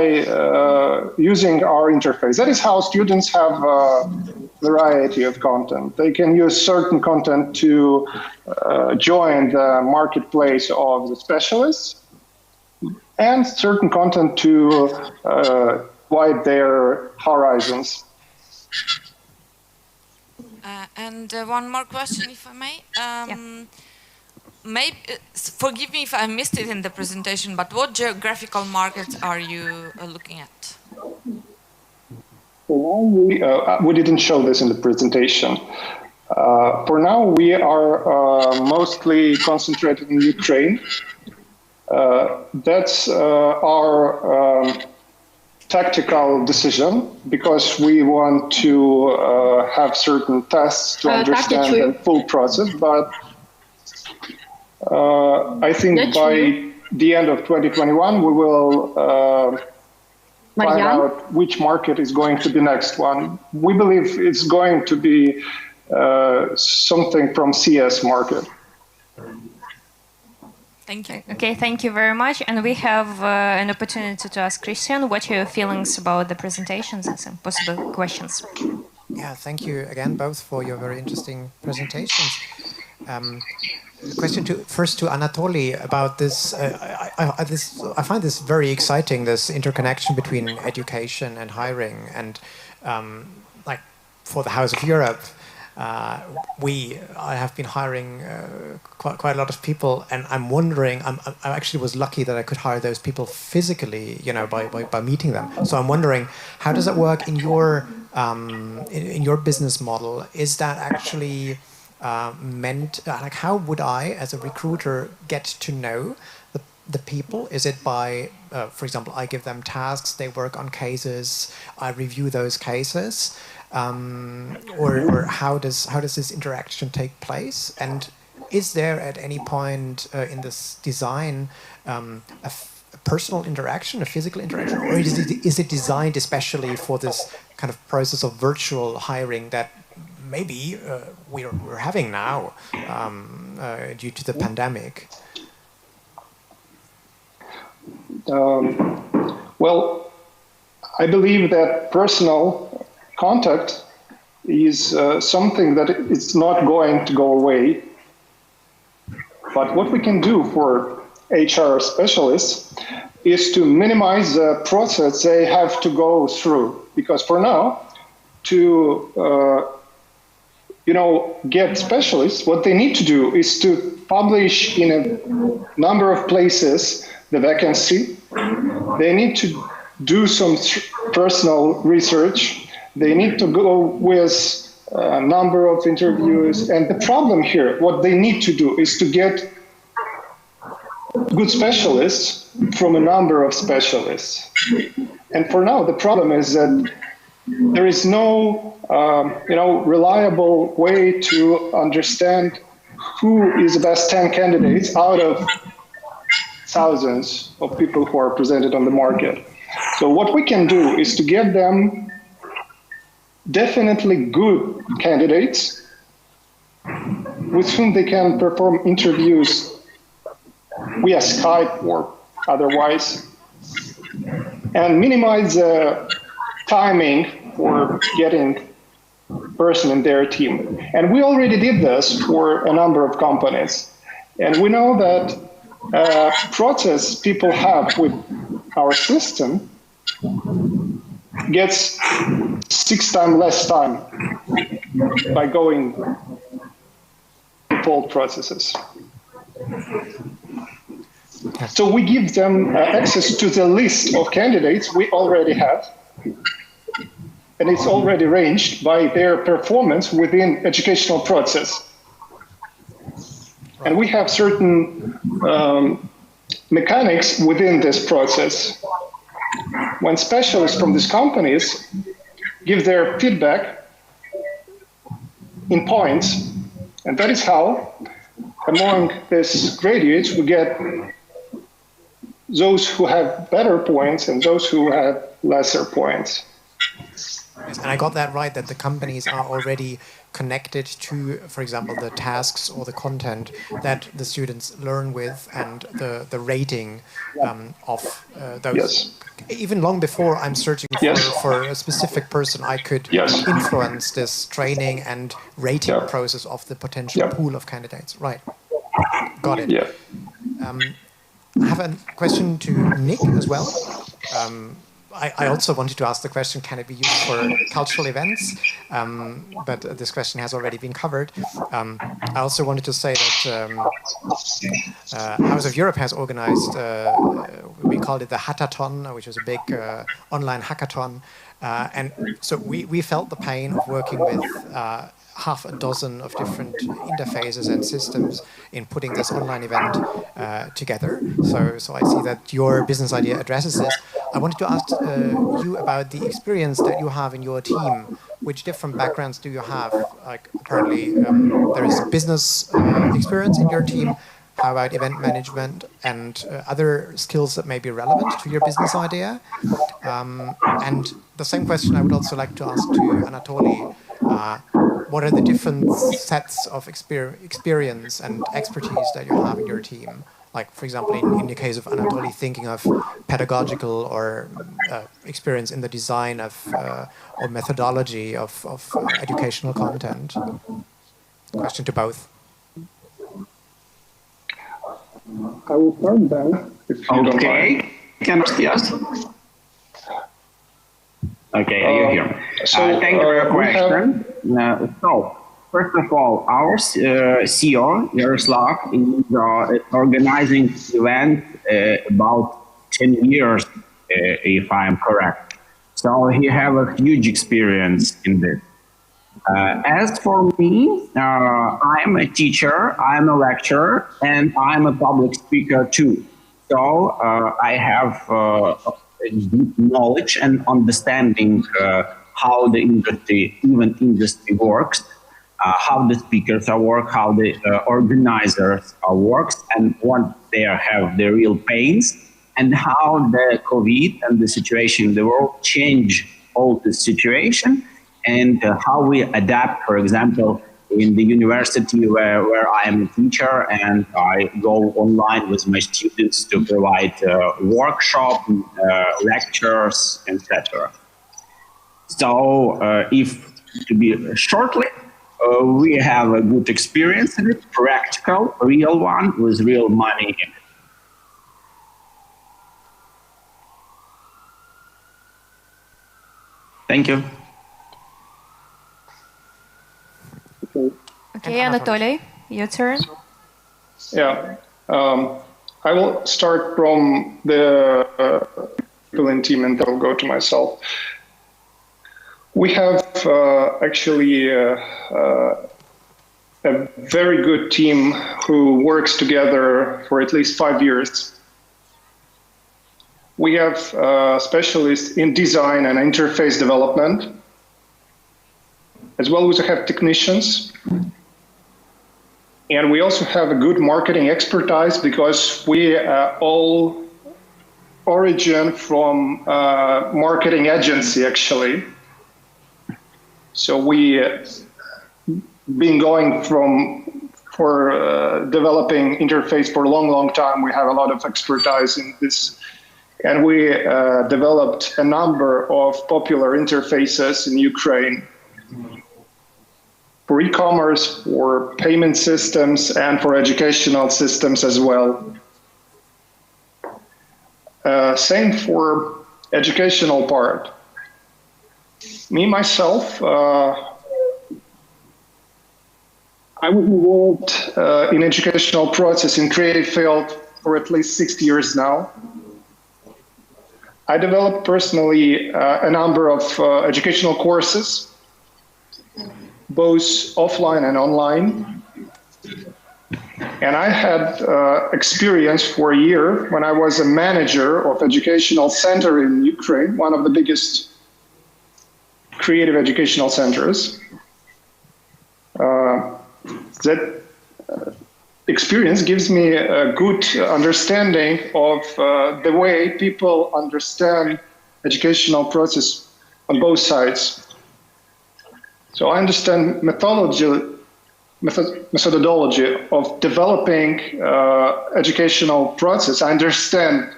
using our interface. That is how students have a variety of content. They can use certain content to join the marketplace of the specialists, and certain content to widen their horizons. And one more question, if I may. Maybe, forgive me if I missed it in the presentation, but what geographical markets are you looking at? We didn't show this in the presentation. For now, we are mostly concentrated in Ukraine. That's our tactical decision because we want to have certain tests to understand the full process. But I think by the end of 2021, we will find out which market is going to be next one. We believe it's going to be something from CS market. Thank you. Okay, thank you very much. And we have an opportunity to ask Christian, what are your feelings about the presentations and some possible questions? Yeah, thank you again both for your very interesting presentations. Question first to Anatoly about this. I find this very exciting, this interconnection between education and hiring. And like for the House of Europe, I have been hiring quite a lot of people, and I'm wondering, I actually was lucky that I could hire those people physically, you know, by meeting them. So I'm wondering, how does that work in your business model? Is that actually meant, like how would I, as a recruiter, get to know the people? Is it by, for example, I give them tasks, they work on cases, I review those cases? Or how does this interaction take place? And is there at any point in this design a personal interaction, a physical interaction, or is it designed especially for this kind of process of virtual hiring that maybe we're having now due to the pandemic? Well, I believe that personal contact is something that it's not going to go away. But what we can do for HR specialists is to minimize the process they have to go through. Because for now, to get specialists, what they need to do is to publish in a number of places the vacancy. They need to do some personal research. They need to go with a number of interviews. And the problem here, what they need to do is to get good specialists from a number of specialists. And for now, the problem is that there is no reliable way to understand who is the best 10 candidates out of thousands of people who are presented on the market. So what we can do is to get them definitely good candidates with whom they can perform interviews via Skype or otherwise, and minimize the timing for getting person in their team. And we already did this for a number of companies. And we know that process people have with our system gets 6 times less time by going default processes. So we give them access to the list of candidates we already have, and it's already ranged by their performance within educational process. And we have certain mechanics within this process. When specialists from these companies give their feedback in points, and that is how among these graduates we get those who have better points and those who have lesser points. Yes, and I got that right, that the companies are already connected to, for example, the tasks or the content that the students learn with, and the rating of those. Yes. Even long before I'm searching for a specific person, I could influence this training and rating process of the potential pool of candidates. Right. Got it. Yeah. I have a question to Nick as well. I also wanted to ask the question, can it be used for cultural events? But this question has already been covered. I also wanted to say that House of Europe has organized, we called it the Hackathon, which was a big online hackathon. And so we felt the pain of working with half a dozen of different interfaces and systems in putting this online event together. So I see that your business idea addresses this. I wanted to ask you about the experience that you have in your team. Which different backgrounds do you have? Like, apparently there is business experience in your team. How about event management and other skills that may be relevant to your business idea? And the same question I would also like to ask to Anatoly. What are the different sets of experience and expertise that you have in your team? Like, for example, in the case of Anatoly, thinking of pedagogical or experience in the design of or methodology of educational content. Question to both. I will start then, if you don't mind. Okay. Yes. Okay, you hear me. Thank you for your question. So, first of all, our CEO, Yaroslav, is organizing event about 10 years, if I'm correct. So he have a huge experience in this. As for me, I'm a teacher, I'm a lecturer, and I'm a public speaker too. So I have deep knowledge and understanding how the event industry works, how the speakers work, how the organizers works, and what they have the real pains, and how the COVID and the situation in the world change all the situation, and how we adapt, for example, in the university where I am a teacher and I go online with my students to provide workshops, lectures, etc. So if to be shortly, we have a good experience in it, practical, real one with real money in it. Thank you. Okay, Anatoly, your turn. Yeah, I will start from the people in team and then I'll go to myself. We have actually a very good team who works together for at least 5 years. We have specialists in design and interface development, as well as we have technicians. And we also have a good marketing expertise because we all origin from marketing agency, actually. So we been going for developing interface for a long time. We have a lot of expertise in this. And we developed a number of popular interfaces in Ukraine for e-commerce, for payment systems, and for educational systems as well. Same for educational part. Me, myself, I was involved in educational process in creative field for at least 6 years now. I developed personally a number of educational courses, both offline and online. And I had experience for a year when I was a manager of educational center in Ukraine, one of the biggest creative educational centers. That experience gives me a good understanding of the way people understand educational process on both sides. So I understand methodology of developing educational process. I understand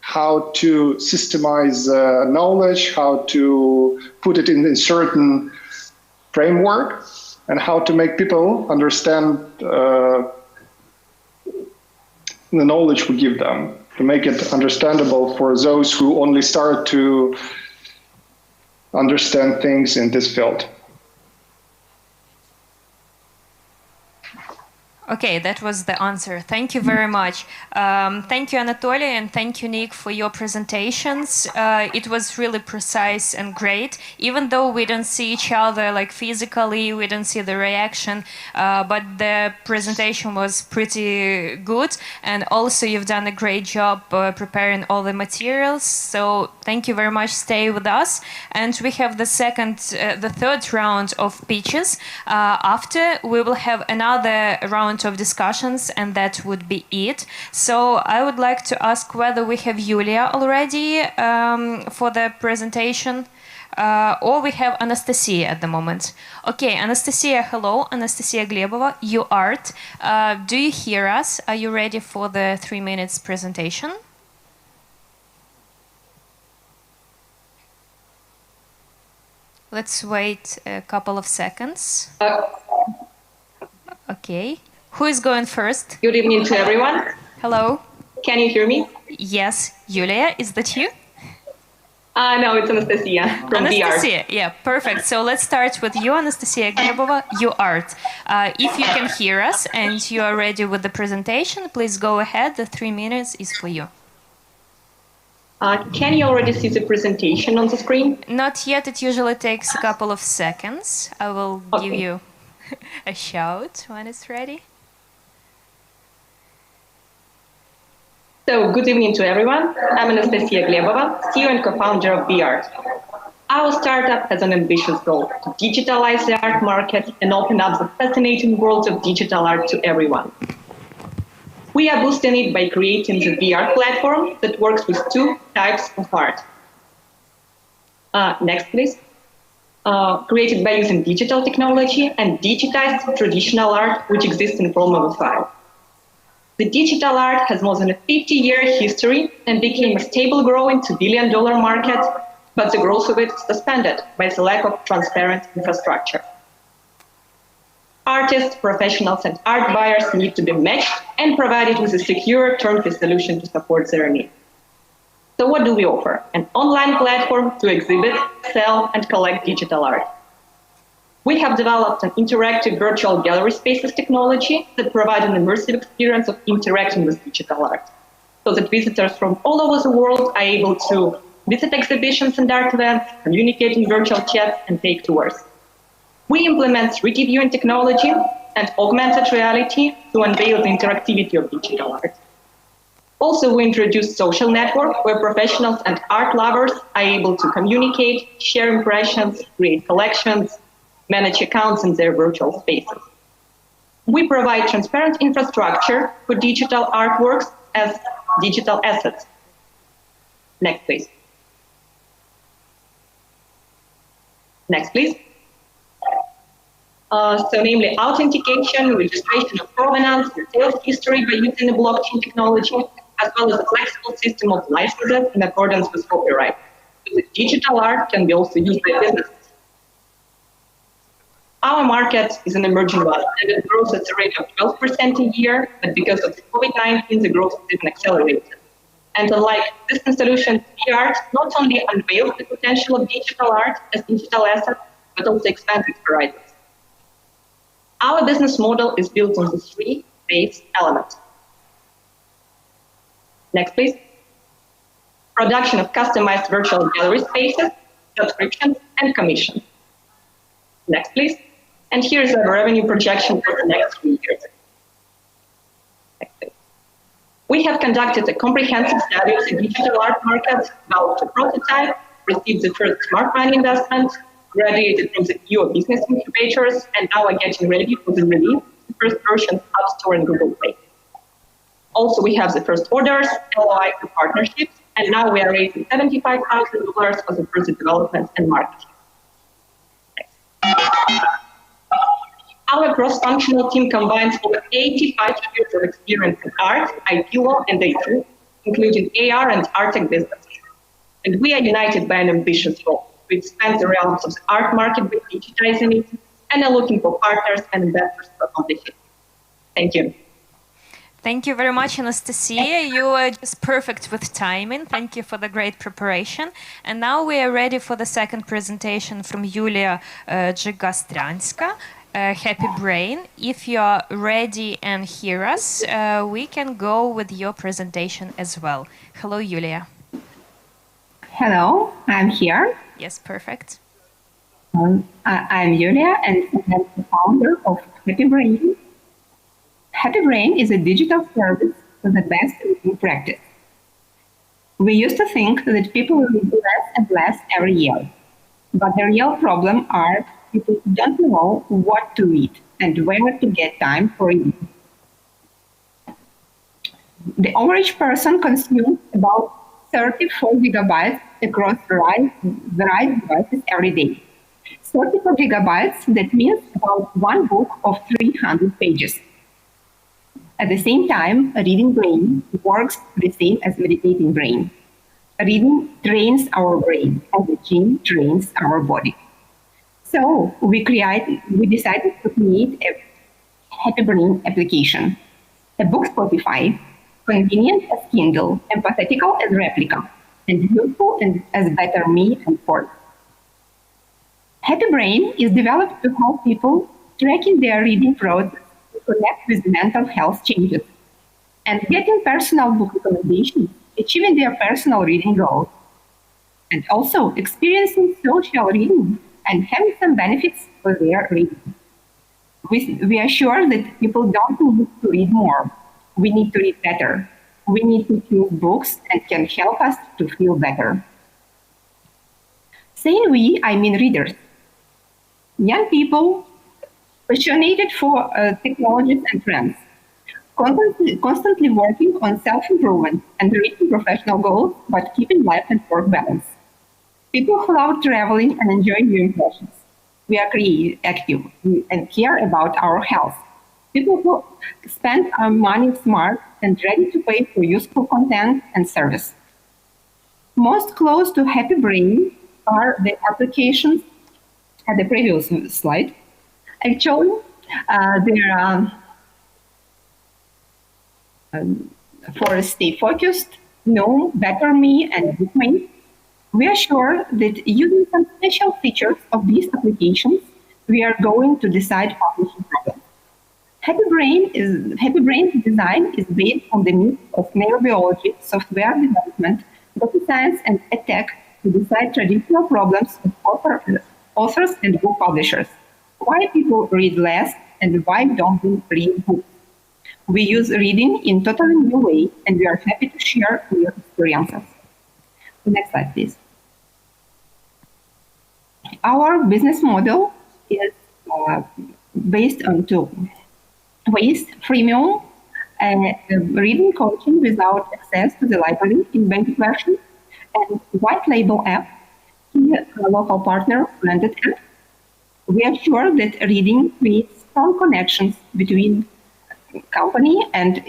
how to systemize knowledge, how to put it in a certain framework, and how to make people understand the knowledge we give them, to make it understandable for those who only start to understand things in this field. Okay, that was the answer. Thank you very much. Thank you, Anatoly, and thank you, Nick, for your presentations. It was really precise and great. Even though we don't see each other like physically, we don't see the reaction, but the presentation was pretty good. And also, you've done a great job preparing all the materials. So thank you very much. Stay with us. And we have the third round of pitches. After, we will have another round of discussions, and that would be it. So I would like to ask whether we have Yulia already for the presentation, or we have Anastasia at the moment. Okay, Anastasia, hello. Anastasia Glebova, you art. Do you hear us? Are you ready for the 3 minutes presentation? Let's wait a couple of seconds. Okay. Who is going first? Good evening to everyone. Hello. Can you hear me? Yes, Yulia, is that you? No, it's Anastasia from Anastasia, VR. yeah, perfect. So let's start with you, Anastasia Glebova, UArt. If you can hear us and you are ready with the presentation, please go ahead. The 3 minutes is for you. Can you already see the presentation on the screen? Not yet. It usually takes a couple of seconds. I will give you a shout when it's ready. So, good evening to everyone. I'm Anastasia Glebova, CEO and co-founder of VR. Our startup has an ambitious goal to digitalize the art market and open up the fascinating world of digital art to everyone. We are boosting it by creating the VR platform that works with 2 types of art. Next, please. Created by using digital technology and digitized traditional art which exists in form of a file. The digital art has more than a 50-year history and became a stable growing $2 billion market, but the growth of it is suspended by the lack of transparent infrastructure. Artists, professionals, and art buyers need to be matched and provided with a secure turnkey solution to support their needs. So what do we offer? An online platform to exhibit, sell, and collect digital art. We have developed an interactive virtual gallery spaces technology that provides an immersive experience of interacting with digital art, so that visitors from all over the world are able to visit exhibitions and art events, communicate in virtual chats, and take tours. We implement 3D viewing technology and augmented reality to unveil the interactivity of digital art. Also, we introduced social network where professionals and art lovers are able to communicate, share impressions, create collections, manage accounts in their virtual spaces. We provide transparent infrastructure for digital artworks as digital assets. Next, please. Next, please. So namely authentication, registration of provenance, and sales history by using the blockchain technology, as well as a flexible system of licenses in accordance with copyright. So the digital art can be also used by businesses. Our market is an emerging one, and it grows at a rate of 12% a year, but because of COVID-19, the growth has been accelerated. And unlike existing solutions, VR not only unveils the potential of digital art as digital asset, but also expands its horizons. Our business model is built on the 3 base elements. Next, please. Production of customized virtual gallery spaces, subscriptions, and commissions. Next, please. And here's our revenue projection for the next 3 years. Next, please. We have conducted a comprehensive study of the digital art market, developed a prototype, received the first smart money investment, graduated from the EU business incubators, and now are getting ready for the release of the first version of App Store and Google Play. Also, we have the first orders, LOI for partnerships, and now we are raising $75,000 for the further development and marketing. Our cross-functional team combines over 85 years of experience in art, IP law, and IT, including AR and art tech businesses. And we are united by an ambitious goal to expand the realms of the art market by digitizing it, and are looking for partners and investors to accomplish it. Thank you. Thank you very much, Anastasia. You are just perfect with timing. Thank you for the great preparation. And now we are ready for the second presentation from Yulia Dzigastranska, Happy Brain. If you are ready and hear us, we can go with your presentation as well. Hello, Yulia. Hello, I'm here. Yes, perfect. I'm Yulia, and I'm the founder of Happy Brain. Happy Brain is a digital service for the best reading practice. We used to think that people will read less and less every year. But the real problem are people who don't know what to read and where to get time for reading. The average person consumes about 34 gigabytes across various devices every day. 34 gigabytes, that means about one book of 300 pages. At the same time, a reading brain works the same as meditating brain. Reading trains our brain, and the gym trains our body. So we decided to create a Happy Brain application, a book Spotify convenient as Kindle, empathetical as Replica, and useful as Better Me and Ford. Happy Brain is developed to help people tracking their reading process to connect with mental health changes and getting personal book recommendations, achieving their personal reading goals, and also experiencing social reading and having some benefits for their reading. We are sure that people don't need to read more. We need to read better. We need to choose books that can help us to feel better. Saying we, I mean readers. Young people passionate for technologies and trends, constantly working on self-improvement and reaching professional goals, but keeping life and work balance. People who love traveling and enjoy new impressions. We are active and care about our health. People who spend our money smart and ready to pay for useful content and service. Most close to Happy Brain are the applications at the previous slide. Actually, there are for Stay Focused, Know, Better Me, and Bookmate. We are sure that using some special features of these applications, we are going to decide publishing problems. Happy Brain's design is based on the mix of neurobiology, software development, data science, and tech to decide traditional problems of authors and book publishers. Why people read less and why don't they read books? We use reading in totally new way, and we are happy to share your experiences. Next slide, please. Our business model is based on two ways: freemium reading coaching without access to the library in basic version, and white label app, a local partner branded app. We are sure that reading creates strong connections between company and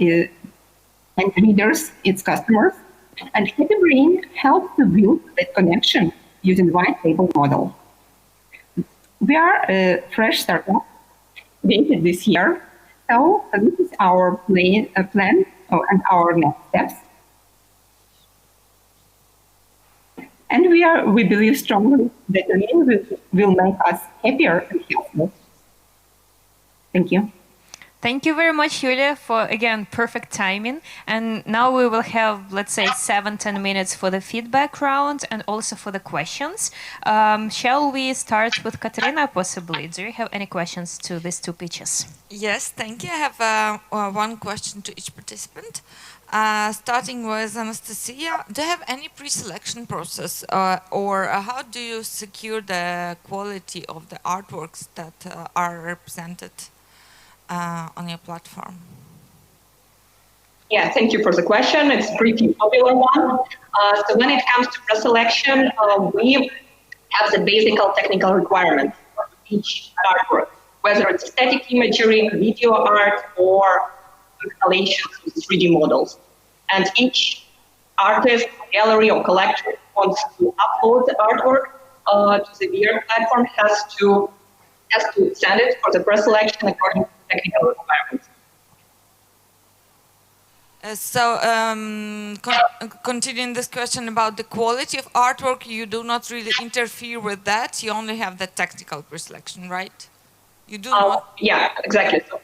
readers, its customers, and Happy Brain helps to build that connection using white label model. We are a fresh startup created this year, so this is our plan and our next steps. And we believe strongly that reading will make us happier and healthier. Thank you. Thank you very much, Yulia, for, again, perfect timing. And now we will have, let's say, 7-10 minutes for the feedback round and also for the questions. Shall we start with Katerina, possibly? Do you have any questions to these two pitches? Yes, thank you. I have one question to each participant. Starting with Anastasia, do you have any pre-selection process or how do you secure the quality of the artworks that are represented on your platform? Yeah, thank you for the question. It's a pretty popular one. So when it comes to pre-selection, we have the basic technical requirements for each artwork, whether it's static imagery, video art, or installations with 3D models. And each artist, gallery, or collector wants to upload the artwork to the VR platform has to send it for the pre-selection according to technical requirements. Continuing this question about the quality of artwork, you do not really interfere with that. You only have the technical pre-selection, right? You do not. Yeah, exactly. So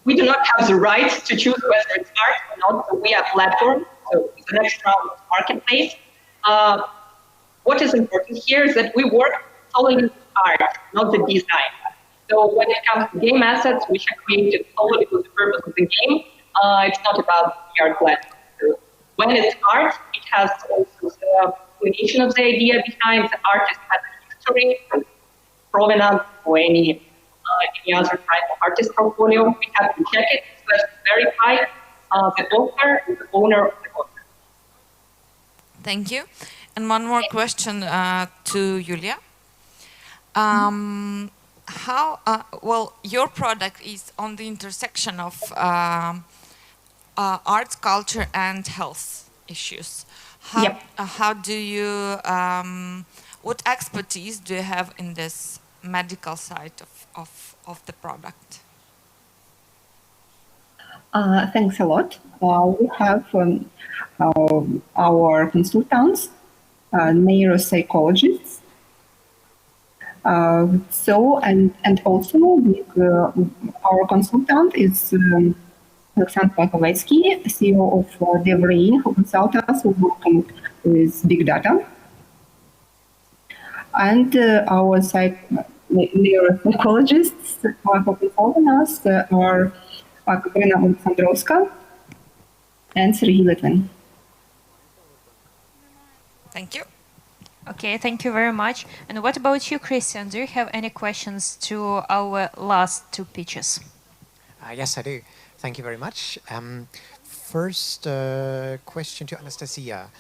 we do not have the right to choose whether it's art or not. So we are a platform, so it's an extra marketplace. What is important here is that we work solely with art, not the design. So when it comes to game assets, which are created solely for the purpose of the game, it's not about the art platform. So when it's art, it has also the explanation of the idea behind. The artist has a history, provenance, or any other type of artist portfolio. We have to check it, so to verify the author and the owner of the content. Thank you. And one more question to Yulia. Well, your product is on the intersection of arts, culture, and health issues. How do you, what expertise do you have in this medical side of the product? Thanks a lot. We have our consultants, neuropsychologists. And also our consultant is Alexander Makovetsky, CEO of Devreen, who consult us with working with big data. And our neuropsychologists who consult us are Katerina Alexandrovska and Sergei Litvin. Thank you. Okay, thank you very much. And what about you, Christian? Do you have any questions to our last two pitches? Yes, I do. Thank you very much. First question to Anastasia.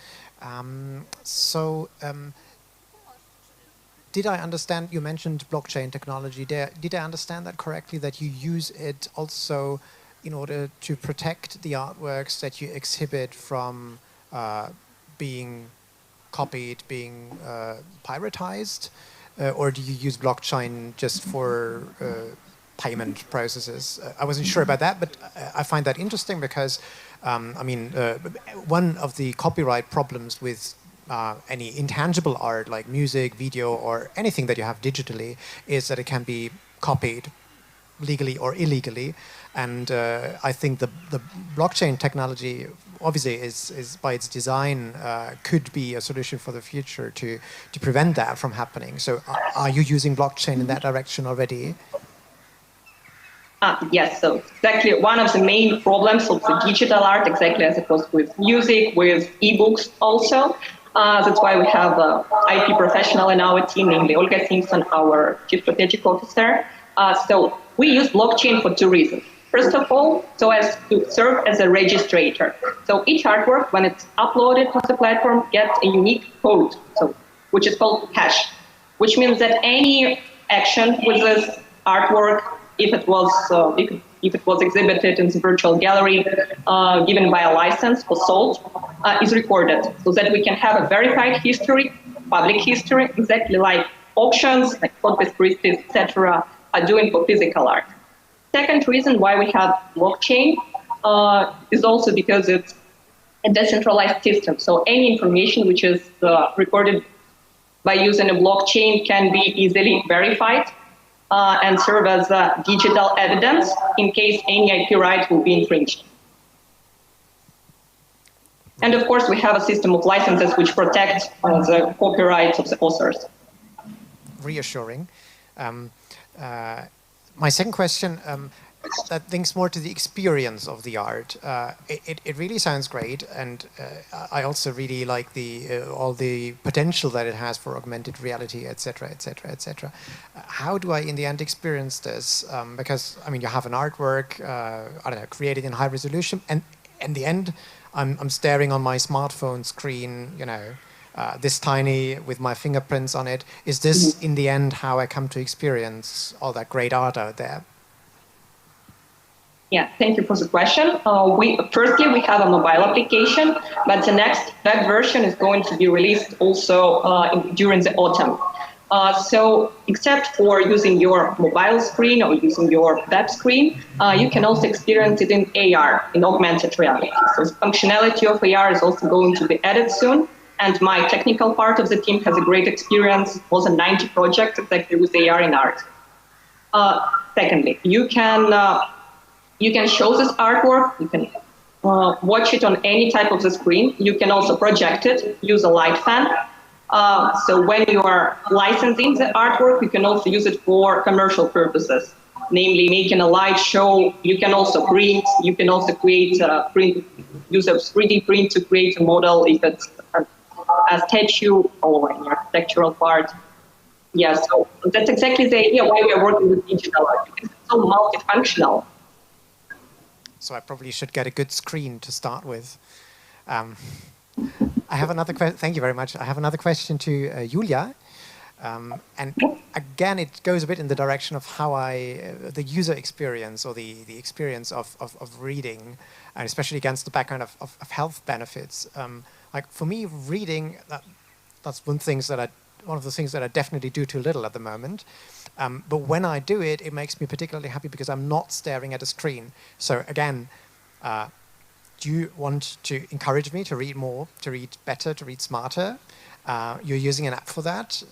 Did I understand, you mentioned blockchain technology. Did I understand that correctly, that you use it also in order to protect the artworks that you exhibit from being copied, being piratized? Or do you use blockchain just for payment processes? I wasn't sure about that, but I find that interesting because, one of the copyright problems with any intangible art like music, video, or anything that you have digitally is that it can be copied legally or illegally. And I think the blockchain technology obviously is by its design could be a solution for the future to prevent that from happening. So are you using blockchain in that direction already? Yes, so exactly one of the main problems of the digital art, exactly as it was with music, with ebooks also. That's why we have an IP professional in our team, namely Olga Simpson, our Chief Strategic Officer. So we use blockchain for two reasons. First of all, so as to serve as a registrator. So each artwork, when it's uploaded to the platform, gets a unique code, which is called hash, which means that any action with this artwork, if it was exhibited in the virtual gallery, given by a license or sold, is recorded, so that we can have a verified history, public history, exactly like auctions, like Corpus Christi, etc., are doing for physical art. Second reason why we have blockchain is also because it's a decentralized system. So any information which is recorded by using a blockchain can be easily verified and serve as digital evidence in case any IP right will be infringed. And of course, we have a system of licenses which protect the copyrights of the authors. Reassuring. My second question, that links more to the experience of the art. It really sounds great, and I also really like all the potential that it has for augmented reality, etc., etc., etc. How do I, in the end, experience this? Because you have an artwork, created in high resolution, and in the end, I'm staring on my smartphone screen, this tiny with my fingerprints on it. Is this, in the end, how I come to experience all that great art out there? Yeah, thank you for the question. Firstly, we have a mobile application, but the next web version is going to be released also during the autumn. So except for using your mobile screen or using your web screen, you can also experience it in AR, in augmented reality. So the functionality of AR is also going to be added soon. And my technical part of the team has a great experience, more than 90 projects exactly with AR in art. Secondly, you can show this artwork, you can watch it on any type of the screen. You can also project it, use a light fan. So when you are licensing the artwork, you can also use it for commercial purposes, namely making a light show. You can also print, you can also create use a 3D print to create a model if it's a statue or an architectural part. Yeah, so that's exactly the idea why we are working with digital art, because it's so multifunctional. So I probably should get a good screen to start with. I have another question. Thank you very much. I have another question to Julia. And again, it goes a bit in the direction of how the user experience or the experience of reading, and especially against the background of health benefits. Like for me, reading, that's one of the things that I definitely do too little at the moment. But when I do it, it makes me particularly happy because I'm not staring at a screen. So again, Do you want to encourage me to read more, to read better, to read smarter? You're using an app for that.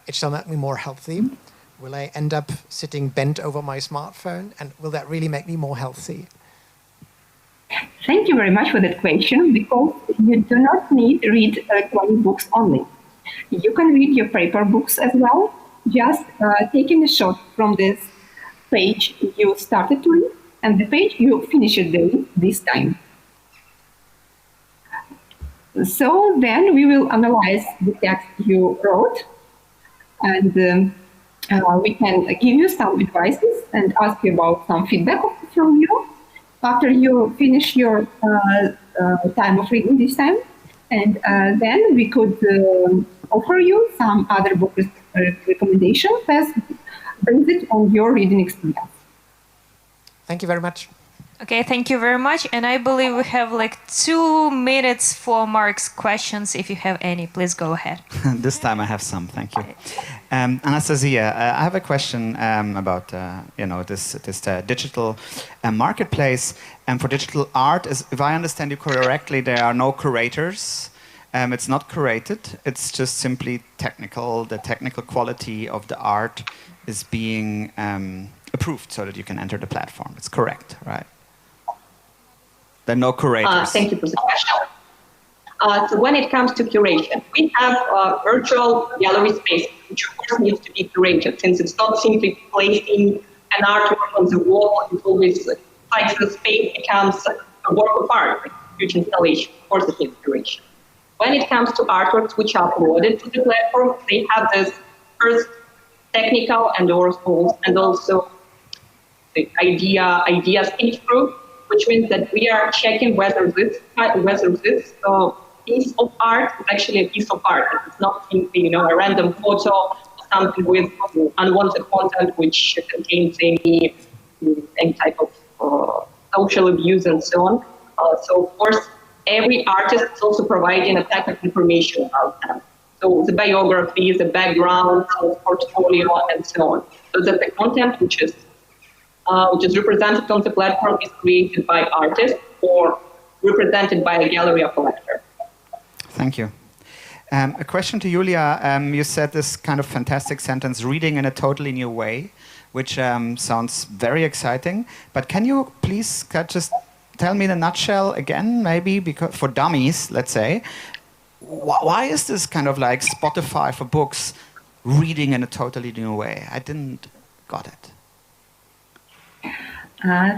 It shall make me more healthy. Will I end up sitting bent over my smartphone? And will that really make me more healthy? Thank you very much for that question, because you do not need to read electronic books only. You can read your paper books as well, just taking a shot from this page you started to read and the page you finished this time. So then we will analyze the text you wrote, and we can give you some advices and ask you about some feedback from you after you finish your time of reading this time. And then we could offer you some other book recommendations based on your reading experience. Thank you very much. Okay, thank you very much. And I believe we have like 2 minutes for Mark's questions. If you have any, please go ahead. This time I have some, thank you. Anastasia, I have a question about this digital marketplace. And for digital art, if I understand you correctly, there are no curators. It's not curated. It's just simply technical. The technical quality of the art is being approved so that you can enter the platform. It's correct, right? There are no curators. Thank you for the question. So when it comes to curation, we have virtual gallery space, which of course needs to be curated, since it's not simply placing an artwork on the wall. It always, like the space becomes a work of art, like a huge installation. Of course, it needs curation. When it comes to artworks which are uploaded to the platform, they have this first technical and also the idea stage through, which means that we are checking whether this piece of art is actually a piece of art. It's not simply, a random photo or something with unwanted content which contains any type of social abuse and so on. So of course, every artist is also providing a type of information about them. So the biography, the background, the portfolio, and so on. So that the content which is represented on the platform is created by artists or represented by a gallery or collector. Thank you. A question to Julia. You said this kind of fantastic sentence, reading in a totally new way, which sounds very exciting. But can you please just tell me in a nutshell again, maybe, because for dummies, let's say, why is this kind of like Spotify for books, reading in a totally new way? I didn't got it.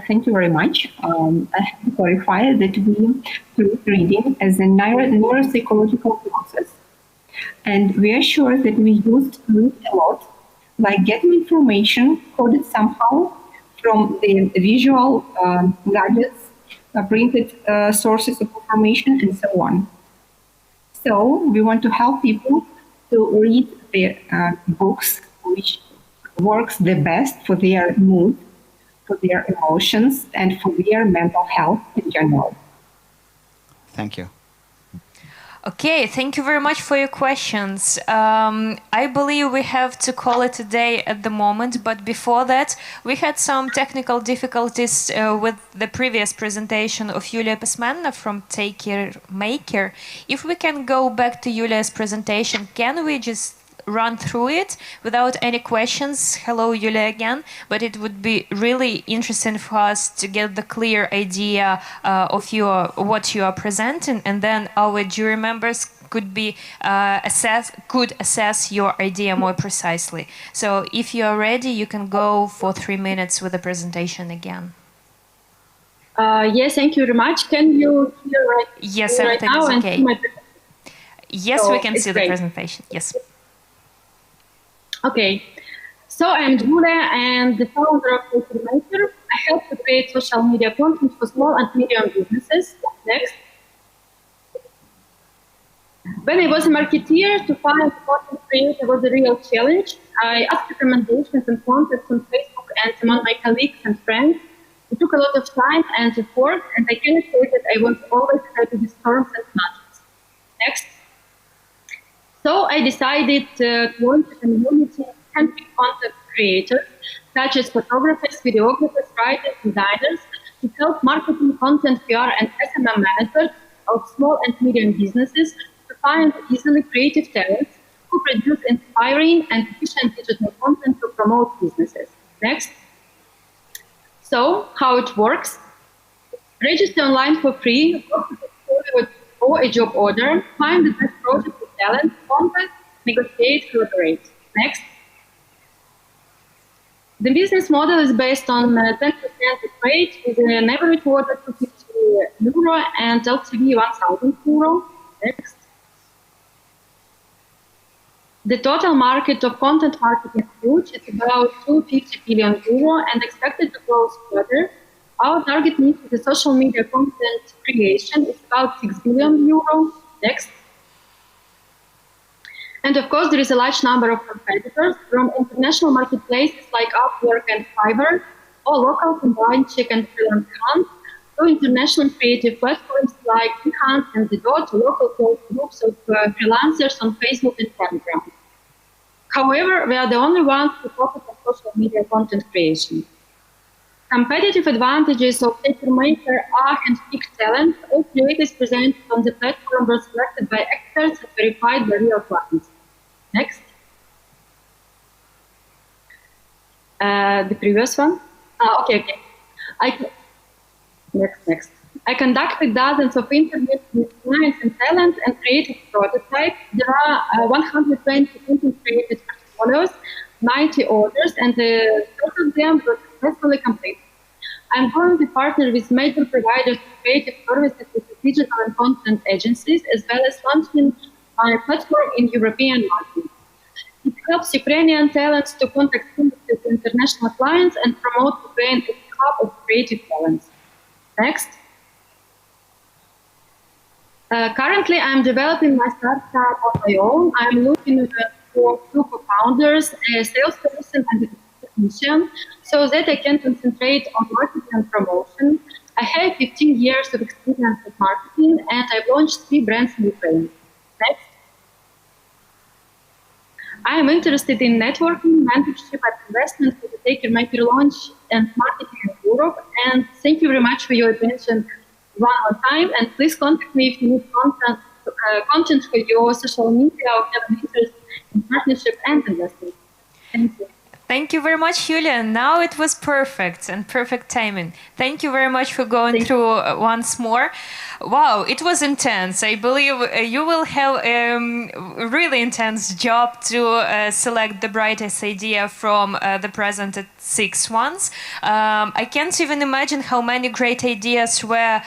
Thank you very much. I have to clarify that we treat reading as a neuropsychological process. And we are sure that we used to read a lot, like getting information coded somehow from the visual gadgets, printed sources of information, and so on. So we want to help people to read the books which works the best for their mood, for their emotions, and for their mental health in general. Thank you. Okay, thank you very much for your questions. I believe we have to call it a day at the moment, but before that, we had some technical difficulties with the previous presentation of Yulia Pismenna from Maker. If we can go back to Yulia's presentation, can we just run through it without any questions? Hello, Yulia, again. But it would be really interesting for us to get the clear idea of what you are presenting, and then our jury members could assess your idea more precisely. So if you are ready, you can go for 3 minutes with the presentation again. Yes, thank you very much. Can you hear yes, right everything now? is okay. Yes, so we can see great. the presentation. Yes. Okay, so I'm Julia, and the founder of Maker. I help to create social media content for small and medium businesses. Next. When I was a marketeer, to find a content creator was a real challenge. I asked recommendations and contacts on Facebook and among my colleagues and friends. It took a lot of time and effort, and I cannot say that I was always happy with storms and matches. Next. So I decided to launch a community of handpicked content creators, such as photographers, videographers, writers, designers, It helps marketing, content, PR, and SMM managers of small and medium businesses to find easily creative talents who produce inspiring and efficient digital content to promote businesses. Next. So, how it works. Register online for free, or a job order, find the best project with talent, contact, negotiate, collaborate. Next. The business model is based on 10% rate with an average order to €50 and LTV €1,000. Next. The total market of content marketing is huge. It's about €250 billion and expected to grow further. Our target niche for the social media content creation is about €6 billion. Next. And of course, there is a large number of competitors from international marketplaces like Upwork and Fiverr, or local combined Czech and freelance hunt, to international creative platforms like Behance and The Dot, local groups of freelancers on Facebook and Telegram. However, we are the only ones who focus on social media content creation. Competitive advantages of TakerMaker are hand-picked talent. All creators presented on the platform were selected by experts and verified by real clients. Next. The previous one? Okay. Next. I conducted dozens of interviews with clients and talent and created prototypes. There are 120 created portfolios, 90 orders, and the first of them were successfully completed. I'm going to partner with major providers of creative services with digital and content agencies, as well as launching my platform in European markets. It helps Ukrainian talents to contact international clients and promote Ukraine as a hub of creative talents. Next. Currently, I'm developing my startup on my own. I'm looking for two co-founders, a salesperson and a technician, so that I can concentrate on marketing and promotion. I have 15 years of experience with marketing, and I've launched 3 brands in Ukraine. Next. I am interested in networking, mentorship, and investment for the TakerMaker launch and marketing in Europe. And thank you very much for your attention one more time. And please contact me if you need content for your social media or have an interest in partnership and investment. Thank you. Thank you very much, Yulia. Now it was perfect and perfect timing. Thank you very much for going through once more. Wow, it was intense. I believe you will have a really intense job to select the brightest idea from the presented 6 ones. I can't even imagine how many great ideas were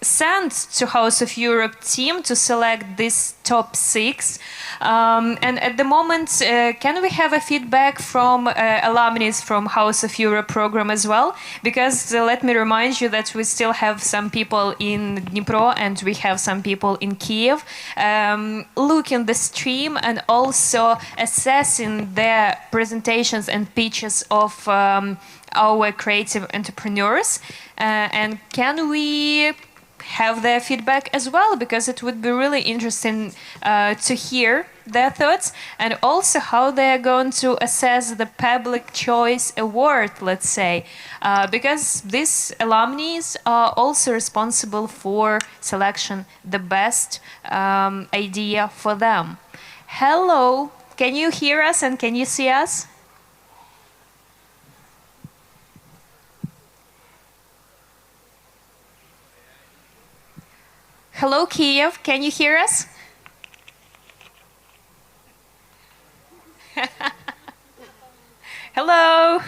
sent to House of Europe team to select this top 6. And at the moment, can we have a feedback from alumni from House of Europe program as well? Because let me remind you that we still have some people in Dnipro and we have some people in Kiev looking the stream and also assessing their presentations and pitches of our creative entrepreneurs. And can we have their feedback as well, because it would be really interesting to hear their thoughts and also how they are going to assess the Public Choice Award, let's say, because these alumni are also responsible for selection the best idea for them. Hello, can you hear us and can you see us? Hello, Kiev. Can you hear us? Hello.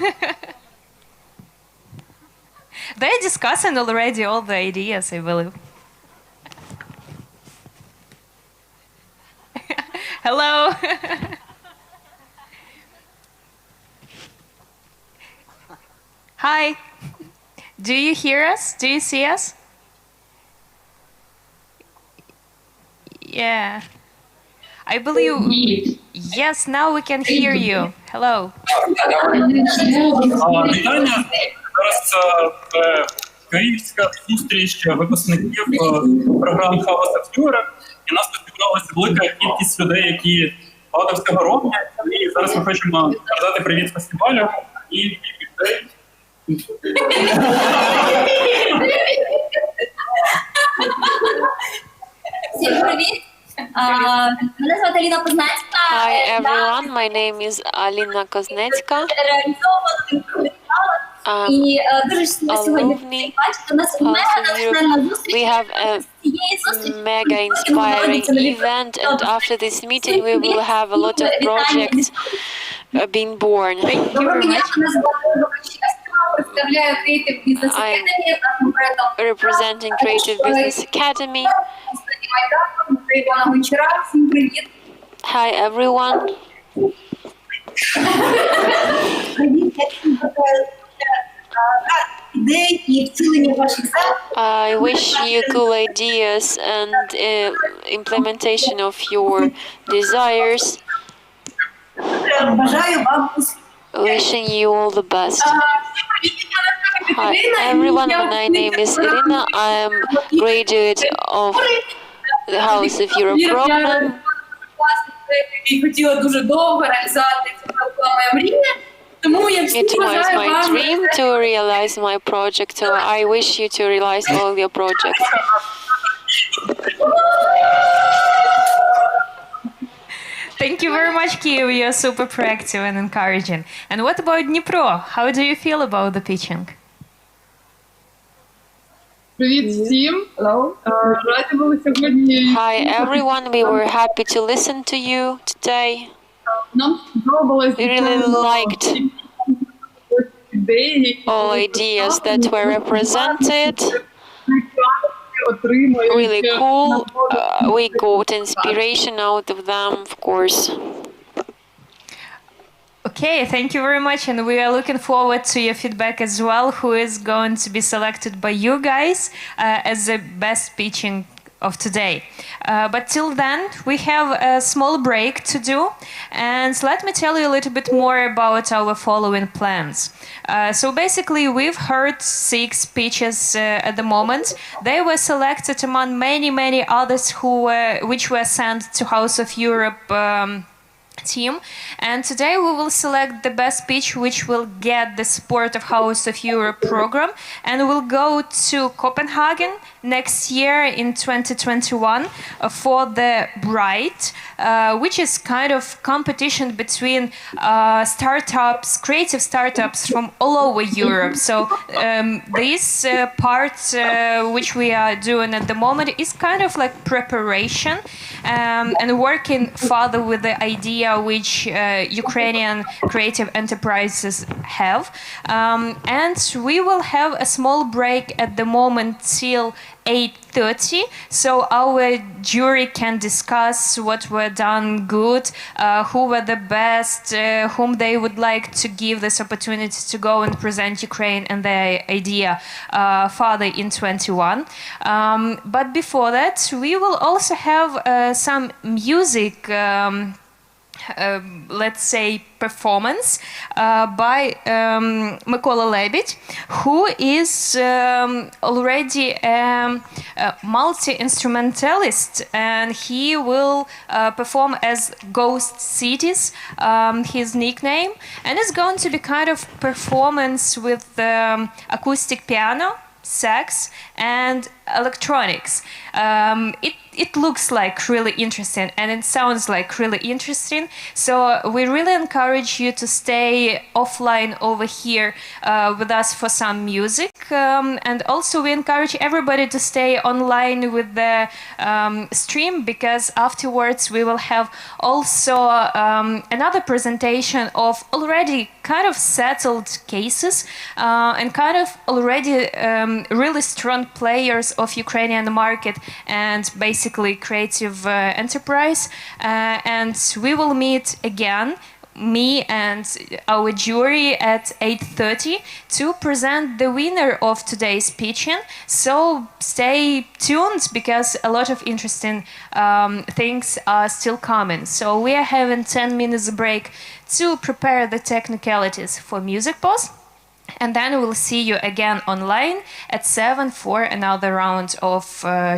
They're discussing already all the ideas, I believe. Hello. Hi. Do you hear us? Do you see us? Yeah. I believe. Yes, now we can hear you. Hello. Вітання. Зараз київська зустріч випускників програм House of Europe. І нас тут зібралася велика кількість людей, які багато всього роблять. І зараз ми хочемо передати привіт фестивалю і людей. Мене звати Аліна Кознецька. Hi everyone, my name is Alina Koznetska. Alumni House of Europe. We have a mega inspiring event, and after this meeting we will have a lot of projects being born. Thank you very much. I'm representing Creative Business Academy. Hi everyone. I wish you cool ideas and implementation of your desires. Wishing you all the best. Hi everyone, my name is Irina. I am graduate of the House of Europe program. It was my dream to realize my project, so I wish you to realize all your projects. Thank you very much, Kyiv. You're super proactive and encouraging. And what about Dnipro? How do you feel about the pitching? Hi everyone, we were happy to listen to you today. We really liked all ideas that were represented. Really cool. We got inspiration out of them, of course. Okay, thank you very much, and we are looking forward to your feedback as well, who is going to be selected by you guys as the best pitching of today. But till then, we have a small break to do, and let me tell you a little bit more about our following plans. So basically, we've heard 6 pitches at the moment. They were selected among many others which were sent to House of Europe team, and today we will select the best pitch which will get the support of House of Europe program, and will go to Copenhagen next year in 2021 for the Bright, which is kind of competition between startups, creative startups from all over Europe. So this part which we are doing at the moment is kind of like preparation and working further with the idea which Ukrainian creative enterprises have. And we will have a small break at the moment till 8:30, so our jury can discuss what were done good, who were the best, whom they would like to give this opportunity to go and present Ukraine and their idea further in 21. But before that, we will also have some music let's say performance by Mykola Lebedь, who is already a multi-instrumentalist, and he will perform as Ghost Cities, his nickname, and it's going to be kind of performance with acoustic piano, sax, and electronics. It looks like really interesting, and it sounds like really interesting. So we really encourage you to stay offline over here with us for some music, and also we encourage everybody to stay online with the stream, because afterwards we will have also another presentation of already kind of settled cases and kind of already really strong players of Ukrainian market and basically creative enterprise, and we will meet again, me and our jury, at 8:30 to present the winner of today's pitching. So stay tuned, because a lot of interesting things are still coming. So we are having 10 minutes break to prepare the technicalities for music pause. And then we'll see you again online at 7 for another round of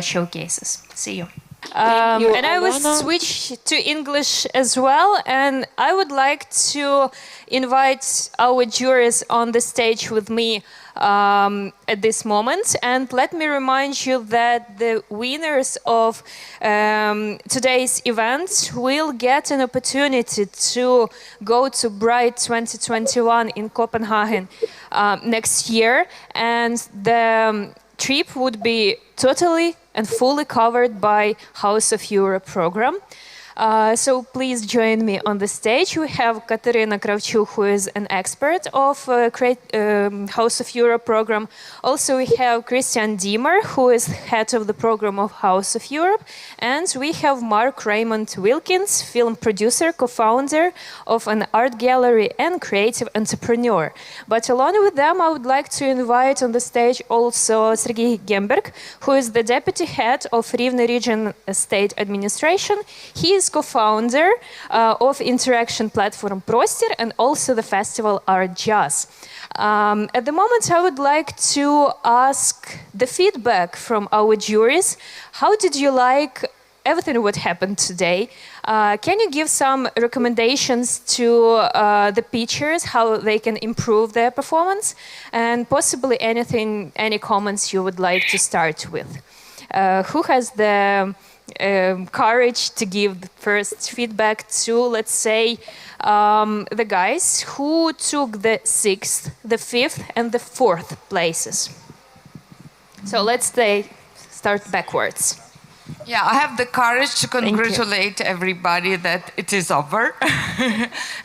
showcases. See you. And I will switch to English as well. And I would like to invite our jurors on the stage with me at this moment. And let me remind you that the winners of today's event will get an opportunity to go to Bright 2021 in Copenhagen next year. And the trip would be totally and fully covered by House of Europe program. So please join me on the stage. We have Katerina Kravchuk, who is an expert of House of Europe program. Also, we have Christian Diemer, who is head of the program of House of Europe. And we have Mark Raymond Wilkins, film producer, co-founder of an art gallery and creative entrepreneur. But along with them, I would like to invite on the stage also Sergei Gemberg, who is the deputy head of Rivne Region State Administration. He is co-founder of interaction platform Prostir and also the festival Art Jazz. At the moment, I would like to ask the feedback from our juries. How did you like everything what happened today? Can you give some recommendations to the pitchers, how they can improve their performance? And possibly any comments you would like to start with? Who has the courage to give the first feedback to, let's say, the guys who took the 6th, the 5th, and the 4th places? So let's start backwards. Yeah, I have the courage to congratulate everybody that it is over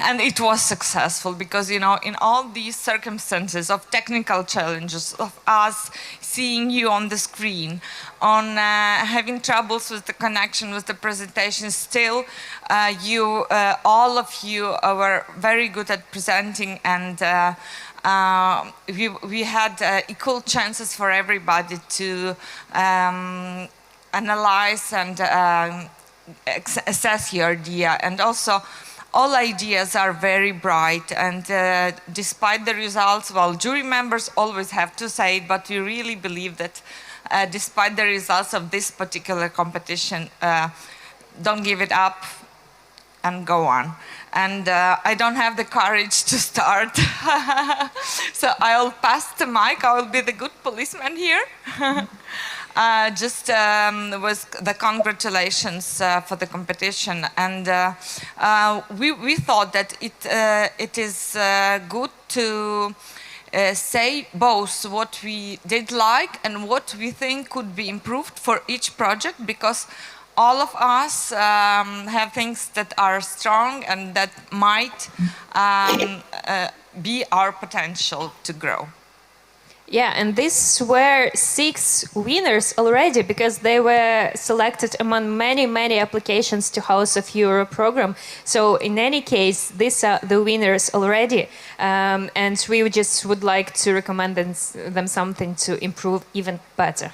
and it was successful because, you know, in all these circumstances of technical challenges, of us seeing you on the screen, on having troubles with the connection with the presentation, still all of you were very good at presenting, and we had equal chances for everybody to analyze and assess your idea. And also, all ideas are very bright, and despite the results, well, jury members always have to say it, but we really believe that despite the results of this particular competition, don't give it up and go on. And I don't have the courage to start, so I'll pass the mic. I will be the good policeman here. Just was the congratulations for the competition, and we thought that it is good to say both what we did like and what we think could be improved for each project, because all of us have things that are strong and that might be our potential to grow. Yeah, and these were 6 winners already, because they were selected among many, many applications to House of Europe program. So in any case, these are the winners already. And we just would like to recommend them something to improve even better.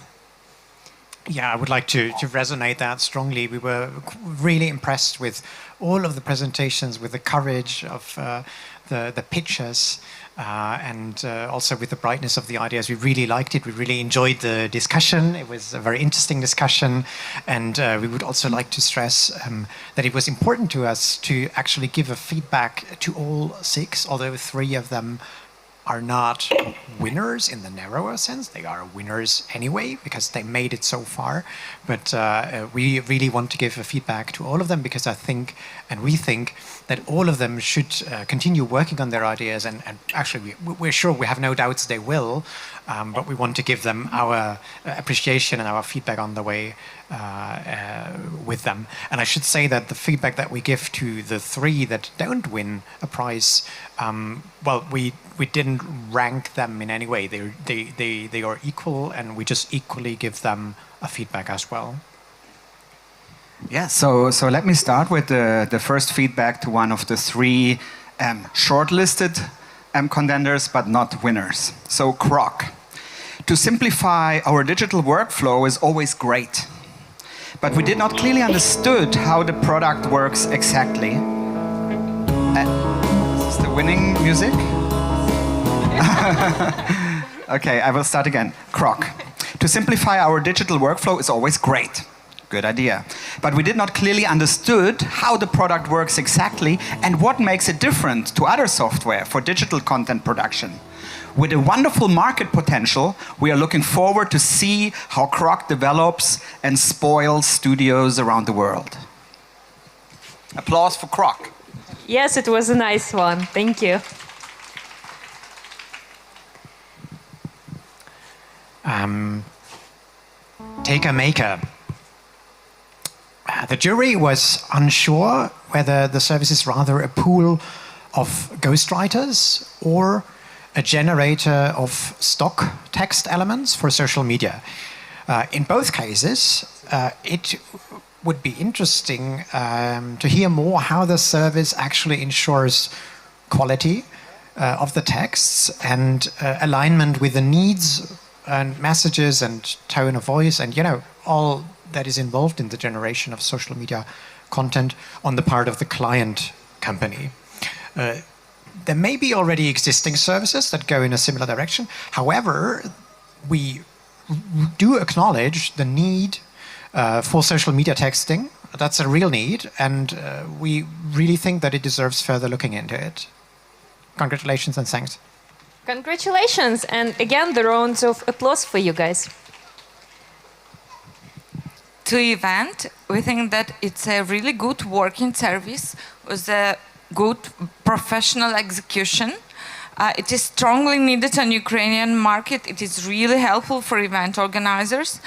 Yeah, I would like to resonate that strongly. We were really impressed with all of the presentations, with the courage of the pitchers, and also with the brightness of the ideas. We really liked it. We really enjoyed the discussion. It was a very interesting discussion. And we would also like to stress that it was important to us to actually give a feedback to all 6, although 3 of them are not winners in the narrower sense. They are winners anyway, because they made it so far. But we really want to give a feedback to all of them, because I think, and we think, that all of them should continue working on their ideas, and actually we're sure, we have no doubts they will, but we want to give them our appreciation and our feedback on the way with them. And I should say that the feedback that we give to the 3 that don't win a prize, well, we didn't rank them in any way. They are equal, and we just equally give them a feedback as well. Yeah, so let me start with the first feedback to one of the 3 shortlisted contenders, but not winners. So Croc. To simplify our digital workflow is always great, but we did not clearly understood how the product works exactly. Is this the winning music? Okay, I will start again. Croc. To simplify our digital workflow is always great, Good idea. But we did not clearly understood how the product works exactly and what makes it different to other software for digital content production. With a wonderful market potential, we are looking forward to see how Croc develops and spoils studios around the world. Applause for Croc. Yes, it was a nice one. Thank you. Take a maker. The jury was unsure whether the service is rather a pool of ghostwriters or a generator of stock text elements for social media. In both cases, it would be interesting to hear more how the service actually ensures quality of the texts and alignment with the needs and messages and tone of voice and, you know, all that is involved in the generation of social media content on the part of the client company. There may be already existing services that go in a similar direction. However, we do acknowledge the need for social media texting. That's a real need, and we really think that it deserves further looking into it. Congratulations and thanks. Congratulations, and again, the rounds of applause for you guys. To event, we think that it's a really good working service with a good professional execution. It is strongly needed on Ukrainian market. It is really helpful for event organizers.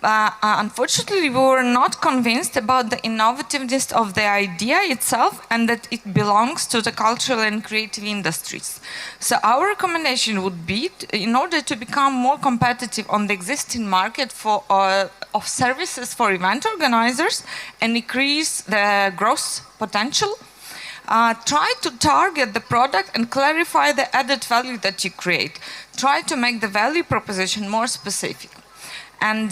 Unfortunately, we were not convinced about the innovativeness of the idea itself and that it belongs to the cultural and creative industries. So our recommendation would be, in order to become more competitive on the existing market for, of services for event organizers and increase the growth potential, try to target the product and clarify the added value that you create. Try to make the value proposition more specific. And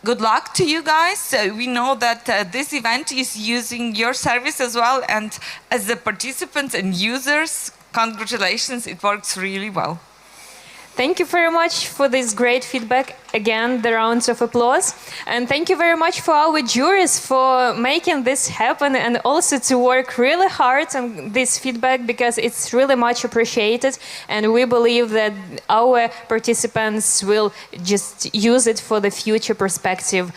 good luck to you guys. We know that this event is using your service as well. And as the participants and users, congratulations, it works really well. Thank you very much for this great feedback. Again, the rounds of applause. And thank you very much for our juries for making this happen and also to work really hard on this feedback because it's really much appreciated. And we believe that our participants will just use it for the future perspective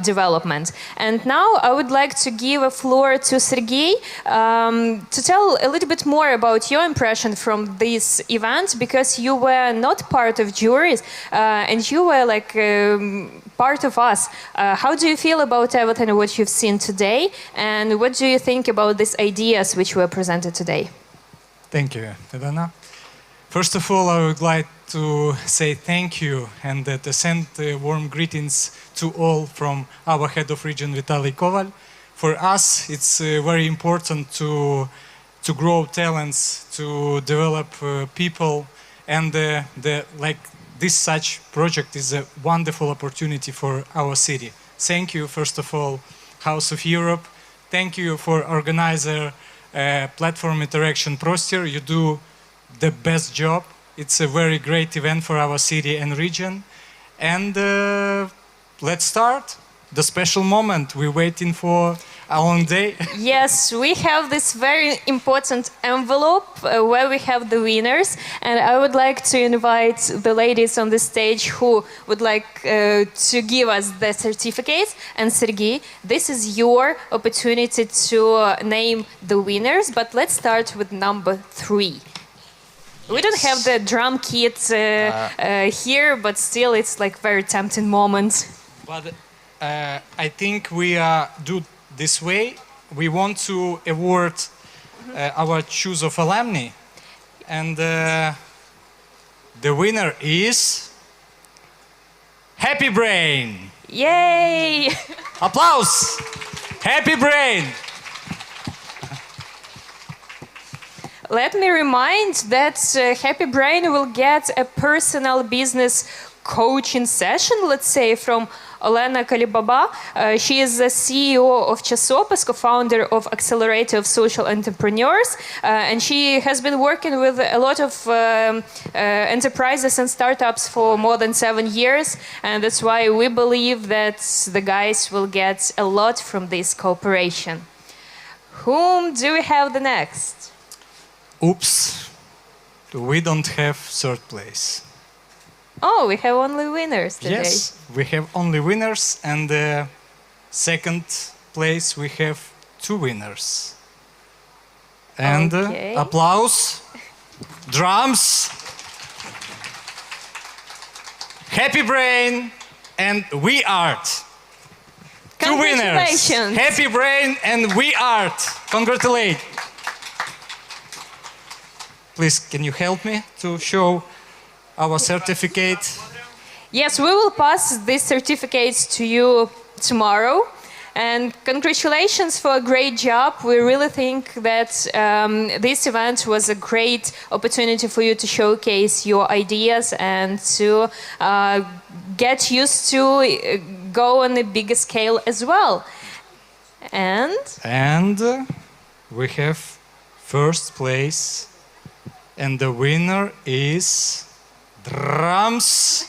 development. And now I would like to give a floor to Sergey to tell a little bit more about your impression from this event because you were not part of juries and you were like part of us. How do you feel about everything what you've seen today and what do you think about these ideas which were presented today? Thank you, Tadana. First of all, I would like to say thank you and to send warm greetings to all from our head of region, Vitaly Koval. For us, it's very important to grow talents, to develop people, and this such project is a wonderful opportunity for our city. Thank you, first of all, House of Europe. Thank you for organizer Platform Interaction Prostor. You do the best job. It's a very great event for our city and region. And let's start the special moment. We're waiting for a long day. Yes, we have this very important envelope where we have the winners. And I would like to invite the ladies on the stage who would like to give us the certificates. And Sergey, this is your opportunity to name the winners. But let's start with number 3. We don't have the drum kit here, but still it's like very tempting moment. But I think we do this way. We want to award our choose of alumni, and the winner is Happy Brain. Yay! Applause! Happy Brain. Let me remind that Happy Brain will get a personal business coaching session, let's say, from Olena Kalibaba. She is the CEO of Chasopis, co-founder of Accelerator of Social Entrepreneurs, and she has been working with a lot of enterprises and startups for more than 7 years, and that's why we believe that the guys will get a lot from this cooperation. Whom do we have the next? Oops, we don't have third place. Oh, we have only winners today. Yes, we have only winners, and the second place we have 2 winners. And applause, drums, Happy Brain and We Art. 2 winners. Happy Brain and We Art. Congratulate. Please, can you help me to show our certificate? Yes, we will pass these certificates to you tomorrow. And congratulations for a great job. We really think that this event was a great opportunity for you to showcase your ideas and to get used to go on a bigger scale as well. And we have first place, and the winner is drums.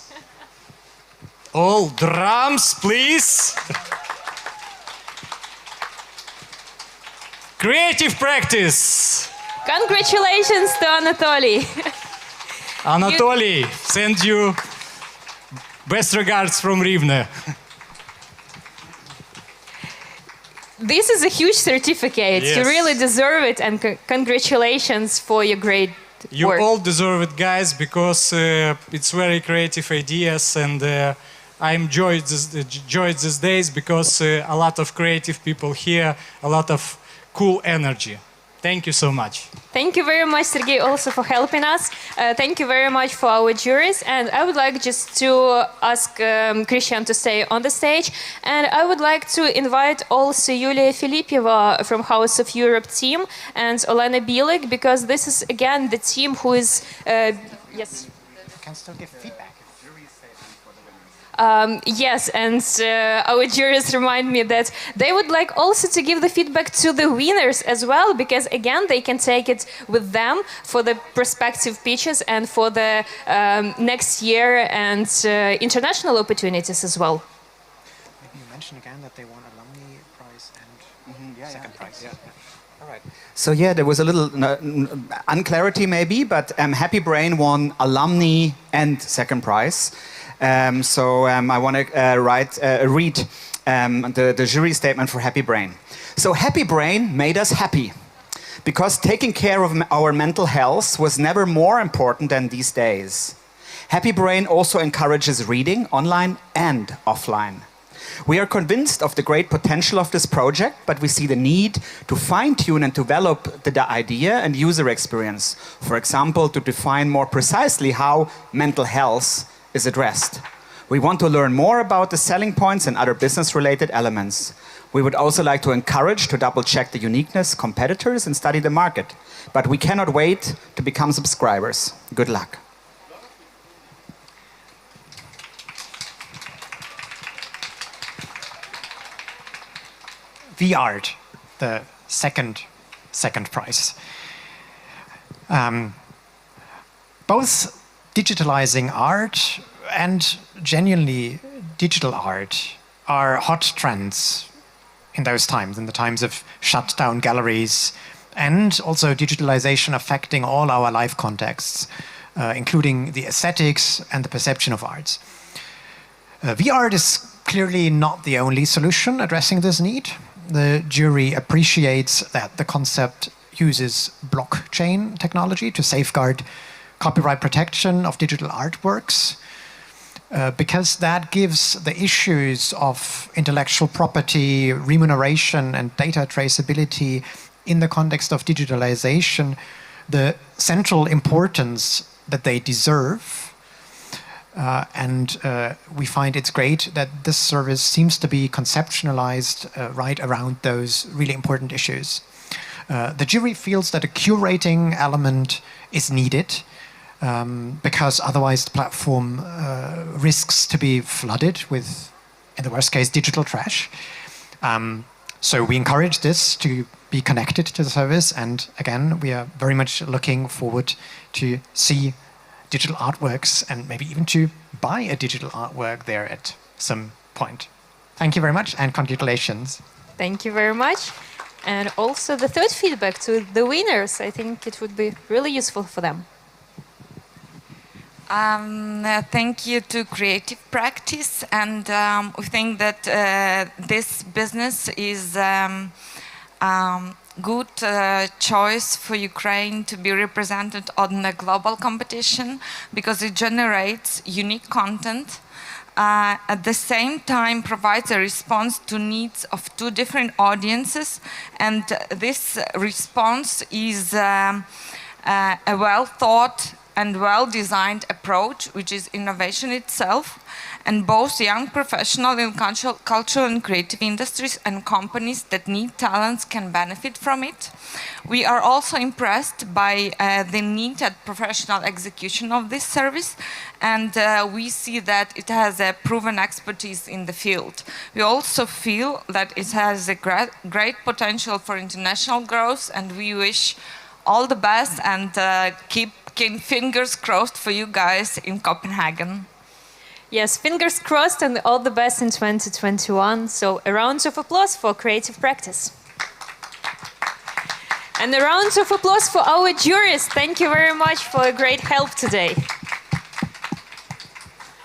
All drums, please. Creative practice. Congratulations to Anatoly. Anatoly, send you best regards from Rivne. This is a huge certificate. Yes. You really deserve it, and congratulations for your great You work. all deserve it, guys, because it's very creative ideas, and I enjoyed these days because a lot of creative people here, a lot of cool energy. Thank you so much. Thank you very much, Sergey, also for helping us. Thank you very much for our juries. And I would like just to ask Christian to stay on the stage. And I would like to invite also Yulia Filipieva from House of Europe team and Olena Bilik, because this is, again, the team who is... yes. Can still give feedback. Yes, and our jurors remind me that they would like also to give the feedback to the winners as well, because again, they can take it with them for the prospective pitches and for the next year and international opportunities as well. Maybe you mention again that they won alumni prize and second prize. Yeah. All right. So yeah, there was a little unclarity maybe, but Happy Brain won alumni and second prize. I want to read the jury statement for Happy Brain. So Happy Brain made us happy because taking care of our mental health was never more important than these days. Happy Brain also encourages reading online and offline. We are convinced of the great potential of this project, but we see the need to fine-tune and develop the idea and user experience. For example, to define more precisely how mental health is addressed. We want to learn more about the selling points and other business-related elements. We would also like to encourage to double-check the uniqueness, competitors, and study the market. But we cannot wait to become subscribers. Good luck. V-Art, the second prize. Both digitalizing art and genuinely digital art are hot trends in those times, in the times of shut down galleries, and also digitalization affecting all our life contexts, including the aesthetics and the perception of arts. V-Art is clearly not the only solution addressing this need. The jury appreciates that the concept uses blockchain technology to safeguard copyright protection of digital artworks, because that gives the issues of intellectual property, remuneration, and data traceability in the context of digitalization the central importance that they deserve. We find it's great that this service seems to be conceptualized right around those really important issues. The jury feels that a curating element is needed, because otherwise the platform risks to be flooded with, in the worst case, digital trash. So we encourage this to be connected to the service, and again, we are very much looking forward to see digital artworks and maybe even to buy a digital artwork there at some point. Thank you very much, and congratulations. Thank you very much. And also the third feedback to the winners, I think it would be really useful for them. Thank you to Creative Practice, and we think that this business is good choice for Ukraine to be represented on the global competition because it generates unique content. At the same time provides a response to needs of two different audiences, and this response is a well thought and well-designed approach, which is innovation itself, and both young professionals in cultural and creative industries and companies that need talents can benefit from it. We are also impressed by the need at professional execution of this service, and we see that it has a proven expertise in the field. We also feel that it has a great potential for international growth, and we wish all the best and keep fingers crossed for you guys in Copenhagen. Yes, fingers crossed and all the best in 2021. So a round of applause for Creative Practice. And a round of applause for our juries. Thank you very much for a great help today.